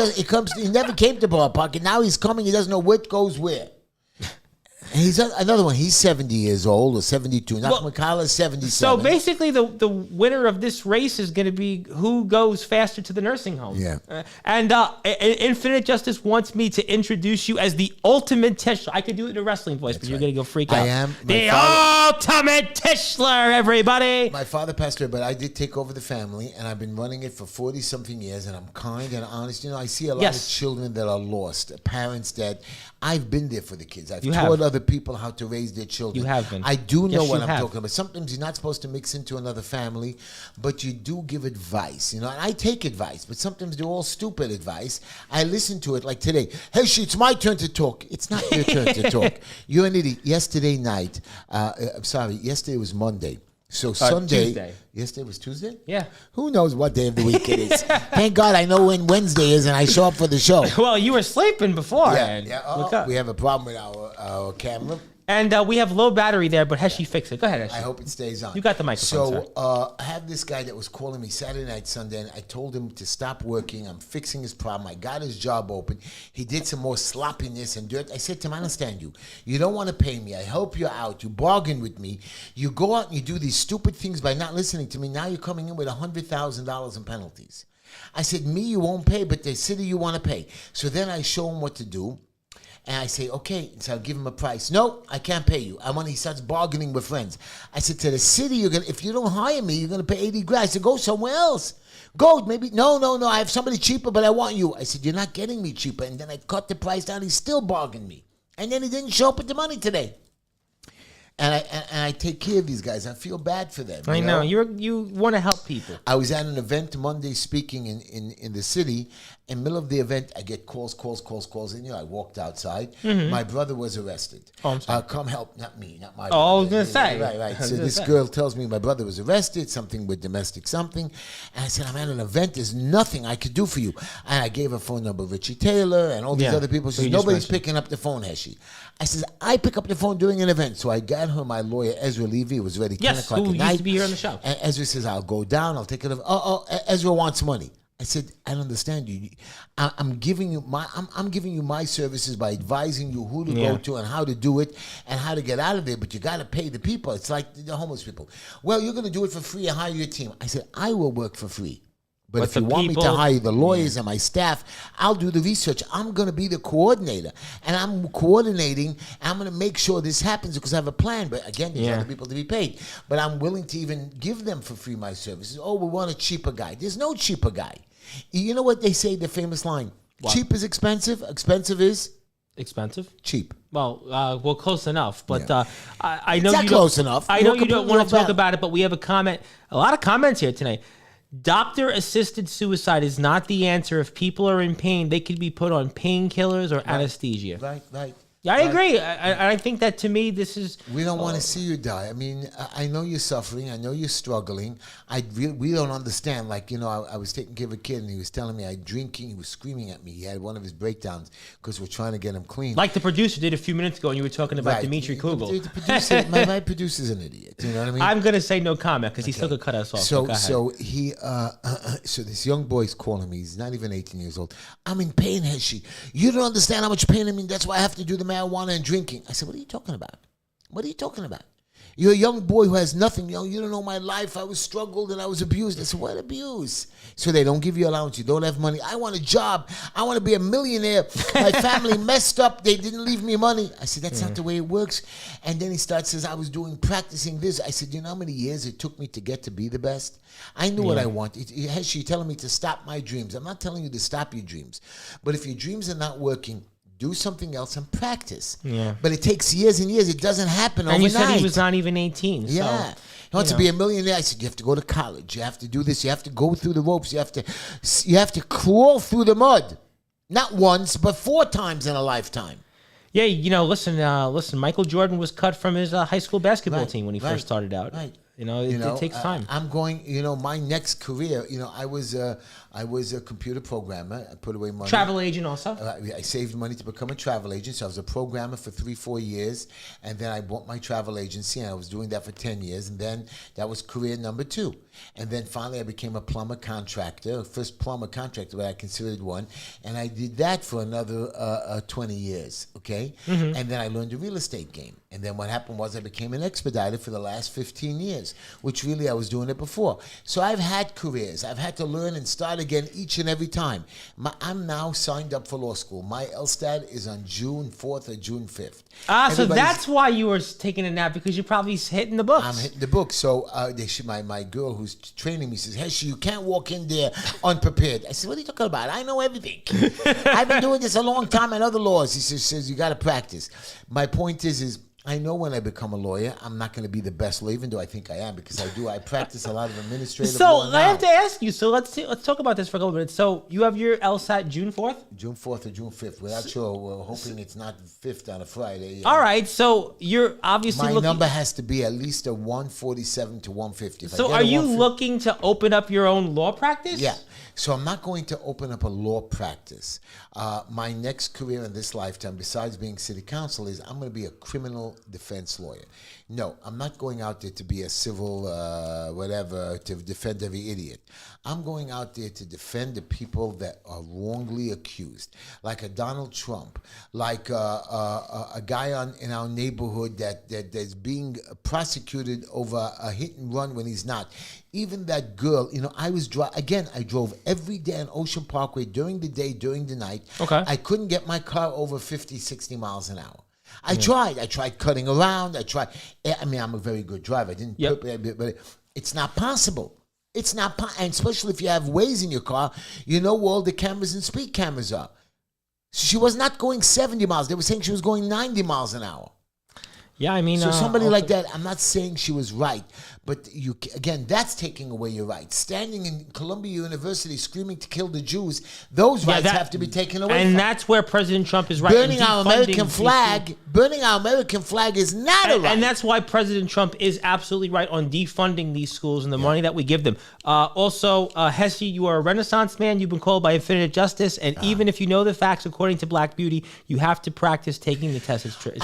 never came to Borough Park, and now he's coming. He doesn't know what goes where. And he's another one. He's 70 years old or 72. Nachman Collar is 77. So basically, the winner of this race is going to be who goes faster to the nursing home. Yeah. And Infinite Justice wants me to introduce you as the ultimate Tischler. I could do it in a wrestling voice, but you're going to go freak out. I am. The ultimate Tischler, everybody. My father passed away, but I did take over the family, and I've been running it for 40-something years, and I'm kind and honest. I see a lot of children that are lost, parents that I've been there for the kids. I've taught other people how to raise their children. You have been. I do know what I'm talking about. Sometimes you're not supposed to mix into another family, but you do give advice. And I take advice, but sometimes they're all stupid advice. I listen to it like today. Hey, it's my turn to talk. It's not your turn to talk. You're an idiot. Yesterday night, I'm sorry, yesterday was Monday. So Sunday, Tuesday. Yesterday was Tuesday? Yeah. Who knows what day of the week it is? Thank God I know when Wednesday is and I show up for the show. Well, you were sleeping before. Yeah. We have a problem with our camera. And we have low battery there, but Heshy fix it. Go ahead, Heshy. I hope it stays on. You got the microphone, So I had this guy that was calling me Saturday night, Sunday, and I told him to stop working. I'm fixing his problem. I got his job open. He did some more sloppiness and dirt. I said to him, I understand you. You don't want to pay me. I help you out. You bargain with me. You go out and you do these stupid things by not listening to me. Now you're coming in with $100,000 in penalties. I said, me, you won't pay, but the city you want to pay. So then I show him what to do. And I say, okay, so I'll give him a price. No, I can't pay you. He starts bargaining with friends. I said, to the city, if you don't hire me, you're going to pay 80 grand. I said, go somewhere else. Go, maybe, no, I have somebody cheaper, but I want you. I said, you're not getting me cheaper. And then I cut the price down. He still bargained me. And then he didn't show up with the money today. And I take care of these guys. I feel bad for them. I know. You want to help people. I was at an event Monday speaking in the city. In the middle of the event, I get calls. And I walked outside. Mm-hmm. My brother was arrested. Oh, I'm sorry. Come help. Not me. Not my brother. Oh, I was going to say. Right. So this girl tells me my brother was arrested, something with domestic something. And I said, I'm at an event. There's nothing I could do for you. And I gave her phone number, Richie Taylor, and all these other people. She said, nobody's picking up the phone, Heshy. I said, I pick up the phone during an event. So I got her my lawyer, Ezra Levy. It was ready 10 o'clock at night. Yes, who used to be here on the show. And Ezra says, I'll go down. I'll take it. Ezra wants money. I said, I don't understand you. I'm giving you my services by advising you who to go to and how to do it and how to get out of there. But you got to pay the people. It's like the homeless people. Well, you're going to do it for free and hire your team. I said, I will work for free. But if you want me to hire the lawyers and my staff, I'll do the research. I'm going to be the coordinator. And I'm coordinating. I'm going to make sure this happens because I have a plan. But again, there's other people to be paid. But I'm willing to even give them for free my services. Oh, we want a cheaper guy. There's no cheaper guy. You know what they say, the famous line? What? Cheap is expensive. Expensive is? Expensive? Cheap. Well, close enough. But I know it's you close enough. I know you don't want to talk about it, but we have a lot of comments here tonight. Doctor-assisted suicide is not the answer. If people are in pain, they could be put on painkillers or anesthesia. Right. Yeah, I agree. I think that to me, this is... We don't want to see you die. I mean, I know you're suffering. I know you're struggling. We don't understand. Like, I was taking care of a kid, and he was telling me I'm drinking. He was screaming at me. He had one of his breakdowns because we're trying to get him clean. Like the producer did a few minutes ago, and you were talking about Dimitri Kugel. The producer, my producer's an idiot. You know what I mean? I'm going to say no comment because he still could cut us off. So this young boy's calling me. He's not even 18 years old. I'm in pain, Heshy. You don't understand how much pain I'm in. That's why I have to do the marijuana and drinking. I said, what are you talking about? What are you talking about? You're a young boy who has nothing. You don't know my life. I was struggled and I was abused. I said, what abuse? So they don't give you allowance. You don't have money. I want a job. I want to be a millionaire. My family messed up. They didn't leave me money. I said, that's not the way it works. And then he says, I was practicing this. I said, you know how many years it took me to get to be the best? I knew what I wanted. She's telling me to stop my dreams. I'm not telling you to stop your dreams. But if your dreams are not working, do something else and practice. Yeah. But it takes years and years. It doesn't happen overnight. And you said he was not even 18. Yeah. He wants to be a millionaire. I said, you have to go to college. You have to do this. You have to go through the ropes. You have to crawl through the mud. Not once, but 4 times in a lifetime. Yeah, listen. Michael Jordan was cut from his high school basketball team when he first started out. Right. It takes time. I'm going. My next career. I was a computer programmer. I put away money. Travel agent also. I saved money to become a travel agent. So I was a programmer for 3-4 years, and then I bought my travel agency, and I was doing that for 10 years, and then that was career number 2. And then finally, I became a plumber contractor, first plumber contractor, but I considered one, and I did that for another 20 years. Okay, and then I learned the real estate game. And then what happened was I became an expediter for the last 15 years, which really I was doing it before. So I've had careers. I've had to learn and start again each and every time. I'm now signed up for law school. My LSTAT is on June 4th or June 5th. So that's why you were taking a nap, because you're probably hitting the books. I'm hitting the books. So my girl who's training me says, Heshy, you can't walk in there unprepared. I said, what are you talking about? I know everything. I've been doing this a long time and other laws. He says you got to practice. My point is I know when I become a lawyer, I'm not going to be the best lawyer, even though I think I am, because I practice a lot of administrative law now. I have to ask you, so let's talk about this for a couple minutes. So you have your LSAT June 4th? June 4th or June 5th. We're not sure. We're hoping it's not 5th on a Friday. All right, so you're obviously My number has to be at least a 147 to 150. So are you looking to open up your own law practice? Yeah. So I'm not going to open up a law practice. My next career in this lifetime, besides being city council, is I'm going to be a criminal defense lawyer. No, I'm not going out there to be a civil whatever, to defend every idiot. I'm going out there to defend the people that are wrongly accused, like a Donald Trump, like a guy in our neighborhood that's being prosecuted over a hit and run when he's not. Even that girl, I drove every day on Ocean Parkway during the day, during the night. Okay. I couldn't get my car over 50, 60 miles an hour. I tried cutting around. I'm a very good driver. I didn't, but it's not possible. It's not, and especially if you have Waze in your car, where all the cameras and speed cameras are. So she was not going 70 miles. They were saying she was going 90 miles an hour. Yeah, I mean, so somebody like that, I'm not saying she was right, but that's taking away your rights. Standing in Columbia University screaming to kill the Jews, those rights have to be taken away. And that's where President Trump is right. Burning our American flag is not a right. And that's why President Trump is absolutely right on defunding these schools and the money that we give them. Also, Heshy, you are a Renaissance man. You've been called by Infinite Justice, and even if you know the facts according to Black Beauty, you have to practice taking the test. It's tricky.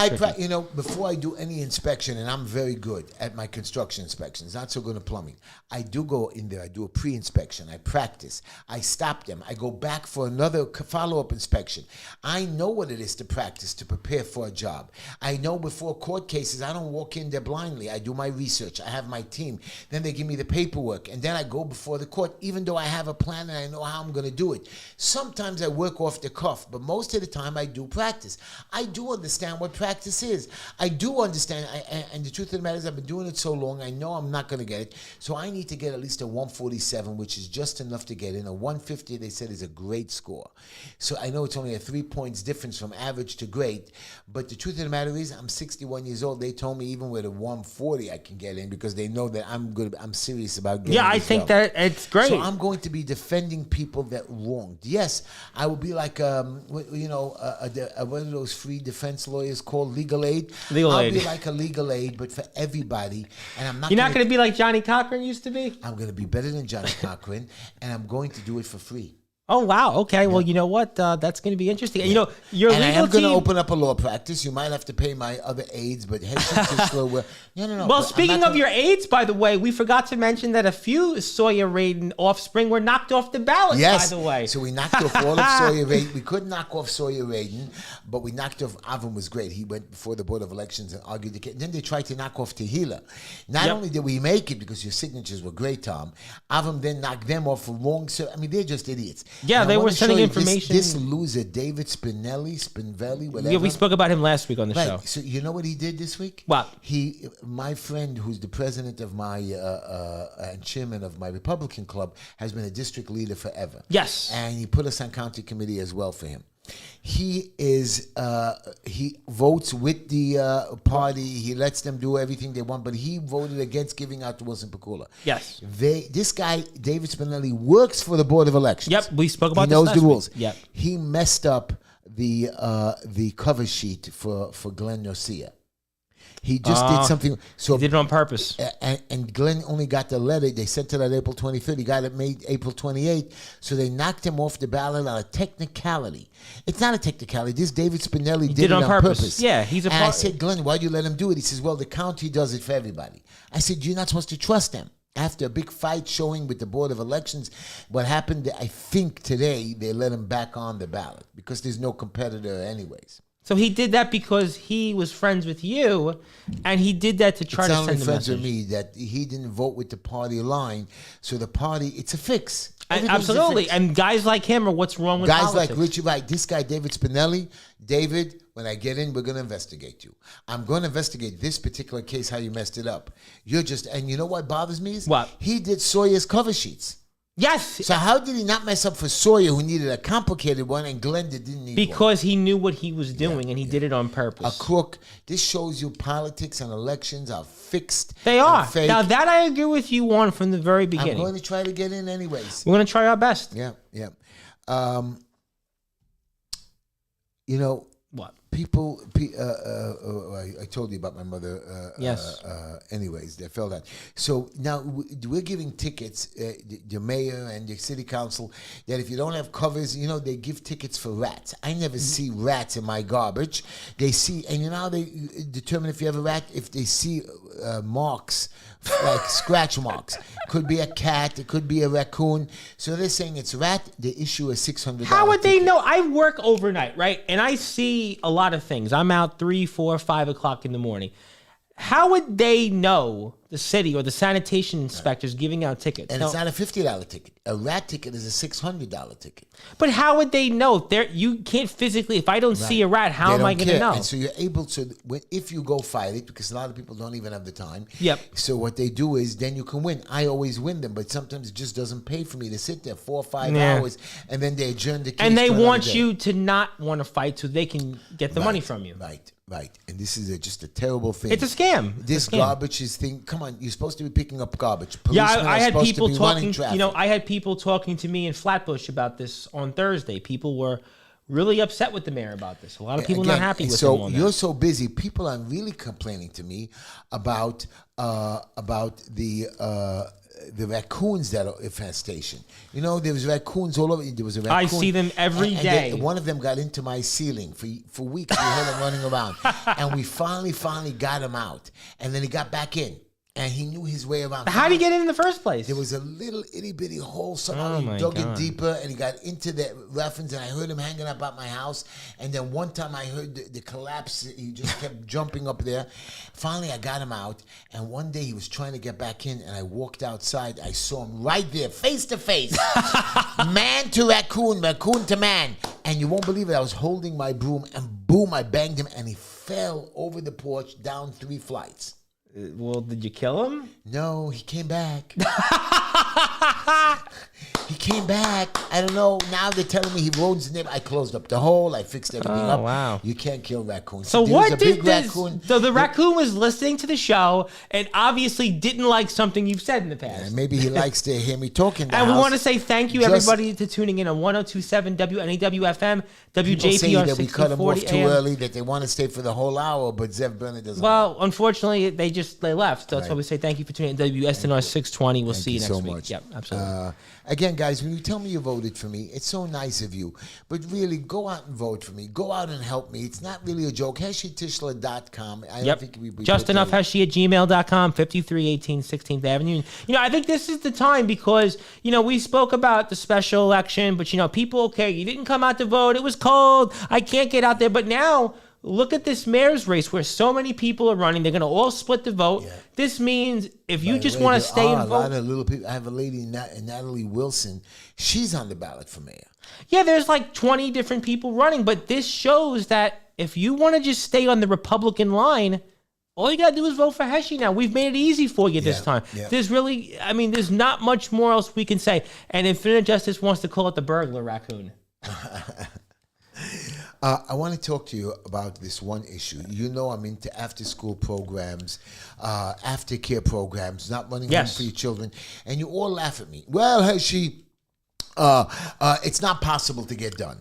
Before I do any inspection, and I'm very good at my construction inspections, not so good at plumbing. I do go in there, I do a pre-inspection, I practice, I stop them, I go back for another follow-up inspection. I know what it is to practice, to prepare for a job. I know before court cases, I don't walk in there blindly. I do my research, I have my team, then they give me the paperwork, and then I go before the court, even though I have a plan and I know how I'm going to do it. Sometimes I work off the cuff, but most of the time I do practice. I do understand what practice is. I do understand, and the truth of the matter is I've been doing it so long, I know I'm not going to get it. So I need to get at least a 147, which is just enough to get in. A 150, they said, is a great score. So I know it's only a 3 points difference from average to great, but the truth of the matter is I'm 61 years old. They told me even with a 140 I can get in because they know that I'm serious about getting I think that it's great. So I'm going to be defending people that wronged. Yes, I will be like, one of those free defense lawyers called legal aid. I'll be like a legal aid, but for everybody. And I'm not. You're not going to be like Johnny Cochran used to be? I'm going to be better than Johnny Cochran, and I'm going to do it for free. Oh, wow. Okay. Yeah. Well, you know what? That's going to be interesting. Yeah. Your and legal I am going to team... open up a law practice. You might have to pay my other aides, but Heshy No. Well, speaking of your aides, by the way, we forgot to mention that a few Sawyer Radin offspring were knocked off the ballot, by the way. So we knocked off all of Sawyer Radin. We couldn't knock off Sawyer Radin, but we knocked off Avram was great. He went before the Board of Elections and argued the case. Then they tried to knock off Tehila. Not only did we make it because your signatures were great, Tom, Avram then knocked them off for wrong. They're just idiots. Yeah, they were sending information. This loser, David Spinelli, whatever. Yeah, we spoke about him last week on the show. So you know what he did this week? What? My friend, who's the president of my and chairman of my Republican club, has been a district leader forever. Yes. And he put us on county committee as well for him. He votes with the party. He lets them do everything they want, but he voted against giving out to Wilson Pakula. Yes. This guy, David Spinelli, works for the Board of Elections. Yep, we spoke about this last week. He knows the rules. Yep. He messed up the cover sheet for Glenn Garcia. He just did something. So he did it on purpose. And Glenn only got the letter. They sent it on April 23rd. He got it made April 28th. So they knocked him off the ballot on a technicality. It's not a technicality. This David Spinelli did it on purpose. Yeah, he's a part. And I said, Glenn, why'd you let him do it? He says, well, the county does it for everybody. I said, you're not supposed to trust them. After a big fight showing with the Board of Elections, what happened, I think today, they let him back on the ballot because there's no competitor anyways. So he did that because he was friends with you, and he did that to try to send a message. It's only friends with me that he didn't vote with the party line. So the party, it's a fix. Absolutely. A fix. And guys like him are what's wrong with politics. Guys like Richie, right? This guy, David Spinelli. David, when I get in, we're going to investigate you. I'm going to investigate this particular case, how you messed it up. And you know what bothers me is? What? He did Sawyer's cover sheets. Yes. So how did he not mess up for Sawyer, who needed a complicated one, and Glenn didn't need because one? He knew what he was doing, and he did it on purpose. A crook. This shows you politics and elections are fixed. They are. Fake. Now, that I agree with you on from the very beginning. I'm going to try to get in anyways. We're going to try our best. Yeah. What? people. I told you about my mother. Yes. Anyways, they fell down. So now we're giving tickets. The mayor and the city council that if you don't have covers, they give tickets for rats. I never see rats in my garbage. They see, and how they determine if you have a rat if they see marks. Like scratch marks. Could be a cat. It could be a raccoon. So they're saying it's rat. They issue a $600. How would they know? I work overnight, right? And I see a lot of things. I'm out 3, 4, 5 o'clock in the morning. How would they know, the city or the sanitation inspectors giving out tickets? And it's not a $50 ticket. A rat ticket is a $600 ticket. But how would they know? You can't physically. If I don't see a rat, how am I going to know? And so you're able to, if you go fight it, because a lot of people don't even have the time. Yep. So what they do is then you can win. I always win them, but sometimes it just doesn't pay for me to sit there 4 or 5 hours, and then they adjourn the case. And they want you to not want to fight so they can get the money from you. Right. And this is just a terrible thing. It's a scam. This garbage is thing. Come on, you're supposed to be picking up garbage. I had people talking. I had people talking to me in Flatbush about this on Thursday. People were really upset with the mayor about this. A lot of people not happy with him on that. So you're so busy. People are really complaining to me about the raccoons that are infestation. There was raccoons all over. There was a raccoon. I see them every day. One of them got into my ceiling for weeks. We heard him running around, and we finally got him out. And then he got back in, and he knew his way around. How did he get in the first place? There was a little itty bitty hole. Somehow he dug it deeper, and he got into the reference. And I heard him hanging up at my house. And then one time I heard the collapse. He just kept jumping up there. Finally, I got him out. And one day he was trying to get back in, and I walked outside. I saw him right there, face to face, man to raccoon, raccoon to man. And you won't believe it. I was holding my broom, and boom, I banged him, and he fell over the porch down 3 flights. Well, did you kill him? No, he came back. He came back. I don't know. Now they're telling me he roads the name. I closed up the hole. I fixed everything up. Wow. You can't kill raccoons. So what did this? So the raccoon was listening to the show and obviously didn't like something you've said in the past. Maybe he likes to hear me talking. And we want to say thank you, everybody, to tuning in on 102.7 WNEW-FM, WJPR that we cut them off 1640 too AM. early, that they want to stay for the whole hour, but Zev Bernard doesn't. Well, unfortunately, they left. So that's why we say thank you for tuning in. WSNR 620. We'll see you next week. Much. Yep, absolutely. Again, guys, when you tell me you voted for me, it's so nice of you. But really, go out and vote for me. Go out and help me. It's not really a joke. HeshyTishler.com. I don't think we Just enough Heshy at gmail.com, 5318 16th Avenue. I think this is the time because, we spoke about the special election, but, people, you didn't come out to vote. It was cold. I can't get out there. But now, look at this mayor's race where so many people are running. They're going to all split the vote. Yeah. This means if you just want to stay and vote. A lot of little people. I have a lady, Natalie Wilson. She's on the ballot for mayor. Yeah, there's like 20 different people running. But this shows that if you want to just stay on the Republican line, all you got to do is vote for Heshy now. We've made it easy for you this time. Yeah. There's really, there's not much more else we can say. And Infinite Justice wants to call it the burglar raccoon. I want to talk to you about this one issue. I'm into after-school programs, aftercare programs, not running home for your children. And you all laugh at me. Well, Heshy, it's not possible to get done.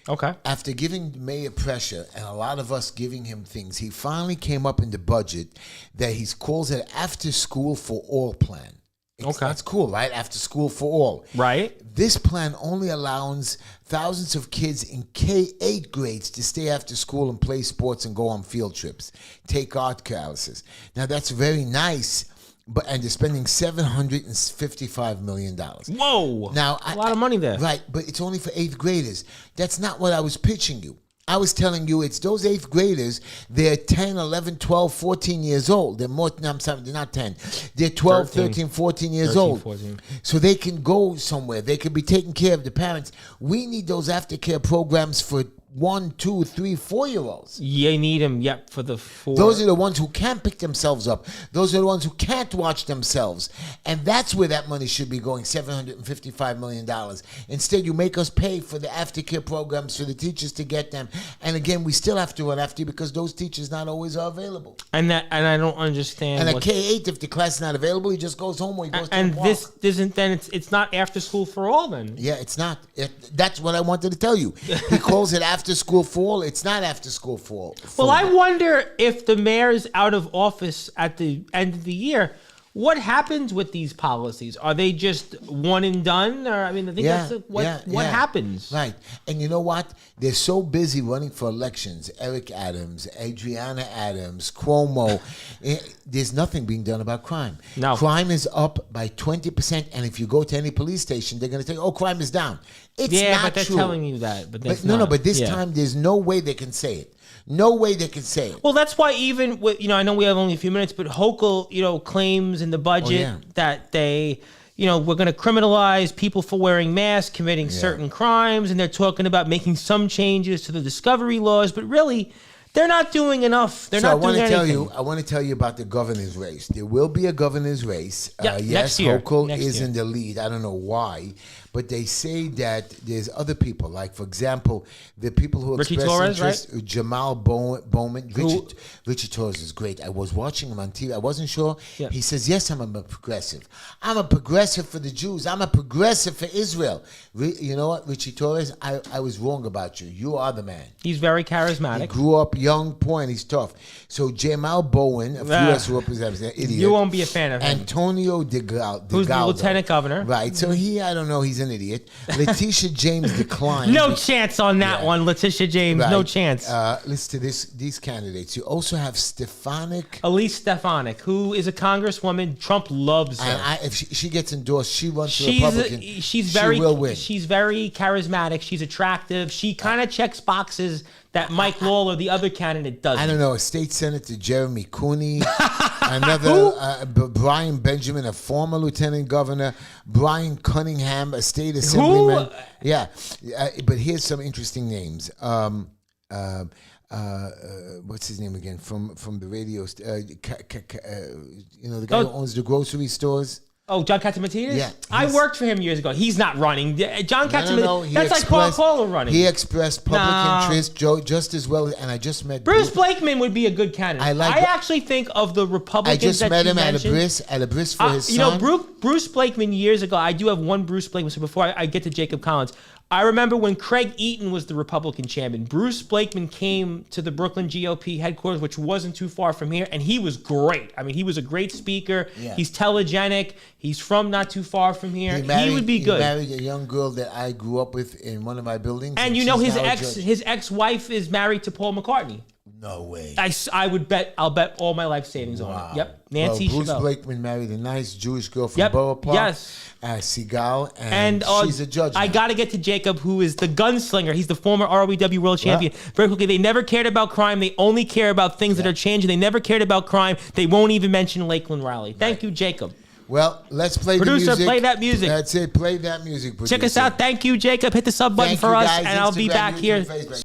Okay. After giving the mayor pressure and a lot of us giving him things, he finally came up in the budget that he calls it After School for All plan. That's cool, right? After School for All. Right. This plan only allows thousands of kids in K-8 grades to stay after school and play sports and go on field trips, take art classes. Now, that's very nice, and they're spending $755 million. Whoa! Now, a lot of money there. Right, but it's only for 8th graders. That's not what I was pitching you. I was telling you it's those 8th graders. They're 10, 11, 12, 14 years old. They're more. No, I'm sorry, they're not 10. They're 12, 13 14 years old. 14. So they can go somewhere. They can be taking care of the parents. We need those aftercare programs for 1, 2, 3, 4-year-olds. You need them, for the 4. Those are the ones who can't pick themselves up. Those are the ones who can't watch themselves. And that's where that money should be going, $755 million. Instead, you make us pay for the aftercare programs for the teachers to get them. And again, we still have to run after you because those teachers not always are available. And I don't understand. And at K-8, if the class is not available, he just goes home or he goes to the park. This isn't then, it's not after school for all then. Yeah, it's not. That's what I wanted to tell you. He calls it after after school fall. It's not after school fall. Well, I wonder if the mayor's out of office at the end of the year, what happens with these policies? Are they just one and done? Or I mean, I think that's what happens. Right. And you know what? They're so busy running for elections. Eric Adams, Adriana Adams, Cuomo. There's nothing being done about crime. No. Crime is up by 20%. And if you go to any police station, they're going to tell you, oh, crime is down. It's not but they're true. telling you that. But But this time, there's no way they can say it. No way they can say it. Well, that's why even with, I know we have only a few minutes, but Hochul, claims in the budget that they, we're going to criminalize people for wearing masks, committing certain crimes, and they're talking about making some changes to the discovery laws, but really, they're not doing enough. They're not doing anything. I want to tell you about the governor's race. There will be a governor's race. Yes, yes, year. Hochul is in the lead. I don't know why, but they say that there's other people, like, for example, the people who Richie express Torres, interest, right? Jamal Bowman. Richie Torres is great. I was watching him on TV. I wasn't sure. Yeah. He says, yes, I'm a progressive. I'm a progressive for the Jews. I'm a progressive for Israel. You know what, Richie Torres? I was wrong about you. You are the man. He's very charismatic. He grew up young, poor, and he's tough. So Jamal Bowen, of U.S. representatives, an idiot. You won't be a fan of him. Antonio DeGaldo. Who's the lieutenant governor. Right. So I don't know, he's an idiot. Letitia James declined. No chance on that one, Letitia James. Right. No chance. Listen to these candidates. You also have Elise Stefanik, who is a congresswoman. Trump loves her. And if she gets endorsed, she runs for Republican. She will win. She's very charismatic. She's attractive. She kind of checks boxes that Mike Lawler, the other candidate, doesn't. I don't know. State Senator Jeremy Cooney, another Brian Benjamin, a former lieutenant governor, Brian Cunningham, a state assemblyman. Who? Yeah, but here's some interesting names. What's his name again from the radio? The guy who owns the grocery stores. Oh, John Catsimatidis? Yeah. I worked for him years ago. He's not running. John Catsimatidis, No. that's like Paul Kohler running. He expressed public interest just as well, and I just met Bruce Blakeman would be a good candidate. I actually think of the Republicans I just that met you him mentioned. at a bris for his son. Bruce Blakeman years ago, I do have one Bruce Blakeman, so before I get to Jacob Collins, I remember when Craig Eaton was the Republican chairman, Bruce Blakeman came to the Brooklyn GOP headquarters, which wasn't too far from here, and he was great. I mean, he was a great speaker. Yeah. He's telegenic. He's from not too far from here. He would be good. He married a young girl that I grew up with in one of my buildings. And his ex-wife is married to Paul McCartney. No way. I'll bet all my life savings on it. Yep. Nancy Bruce Chabot. Blakeman married a nice Jewish girl from Borough Park. Yes. Seagal, and she's a judge now. I got to get to Jacob, who is the gunslinger. He's the former ROEW world champion. Very quickly, they never cared about crime. They only care about things that are changing. They never cared about crime. They won't even mention Lakeland Raleigh. Thank you, Jacob. Well, let's play the music. Producer, play that music. That's it. Play that music, producer. Check us out. Thank you, Jacob. Hit the sub button for us, and I'll be back here.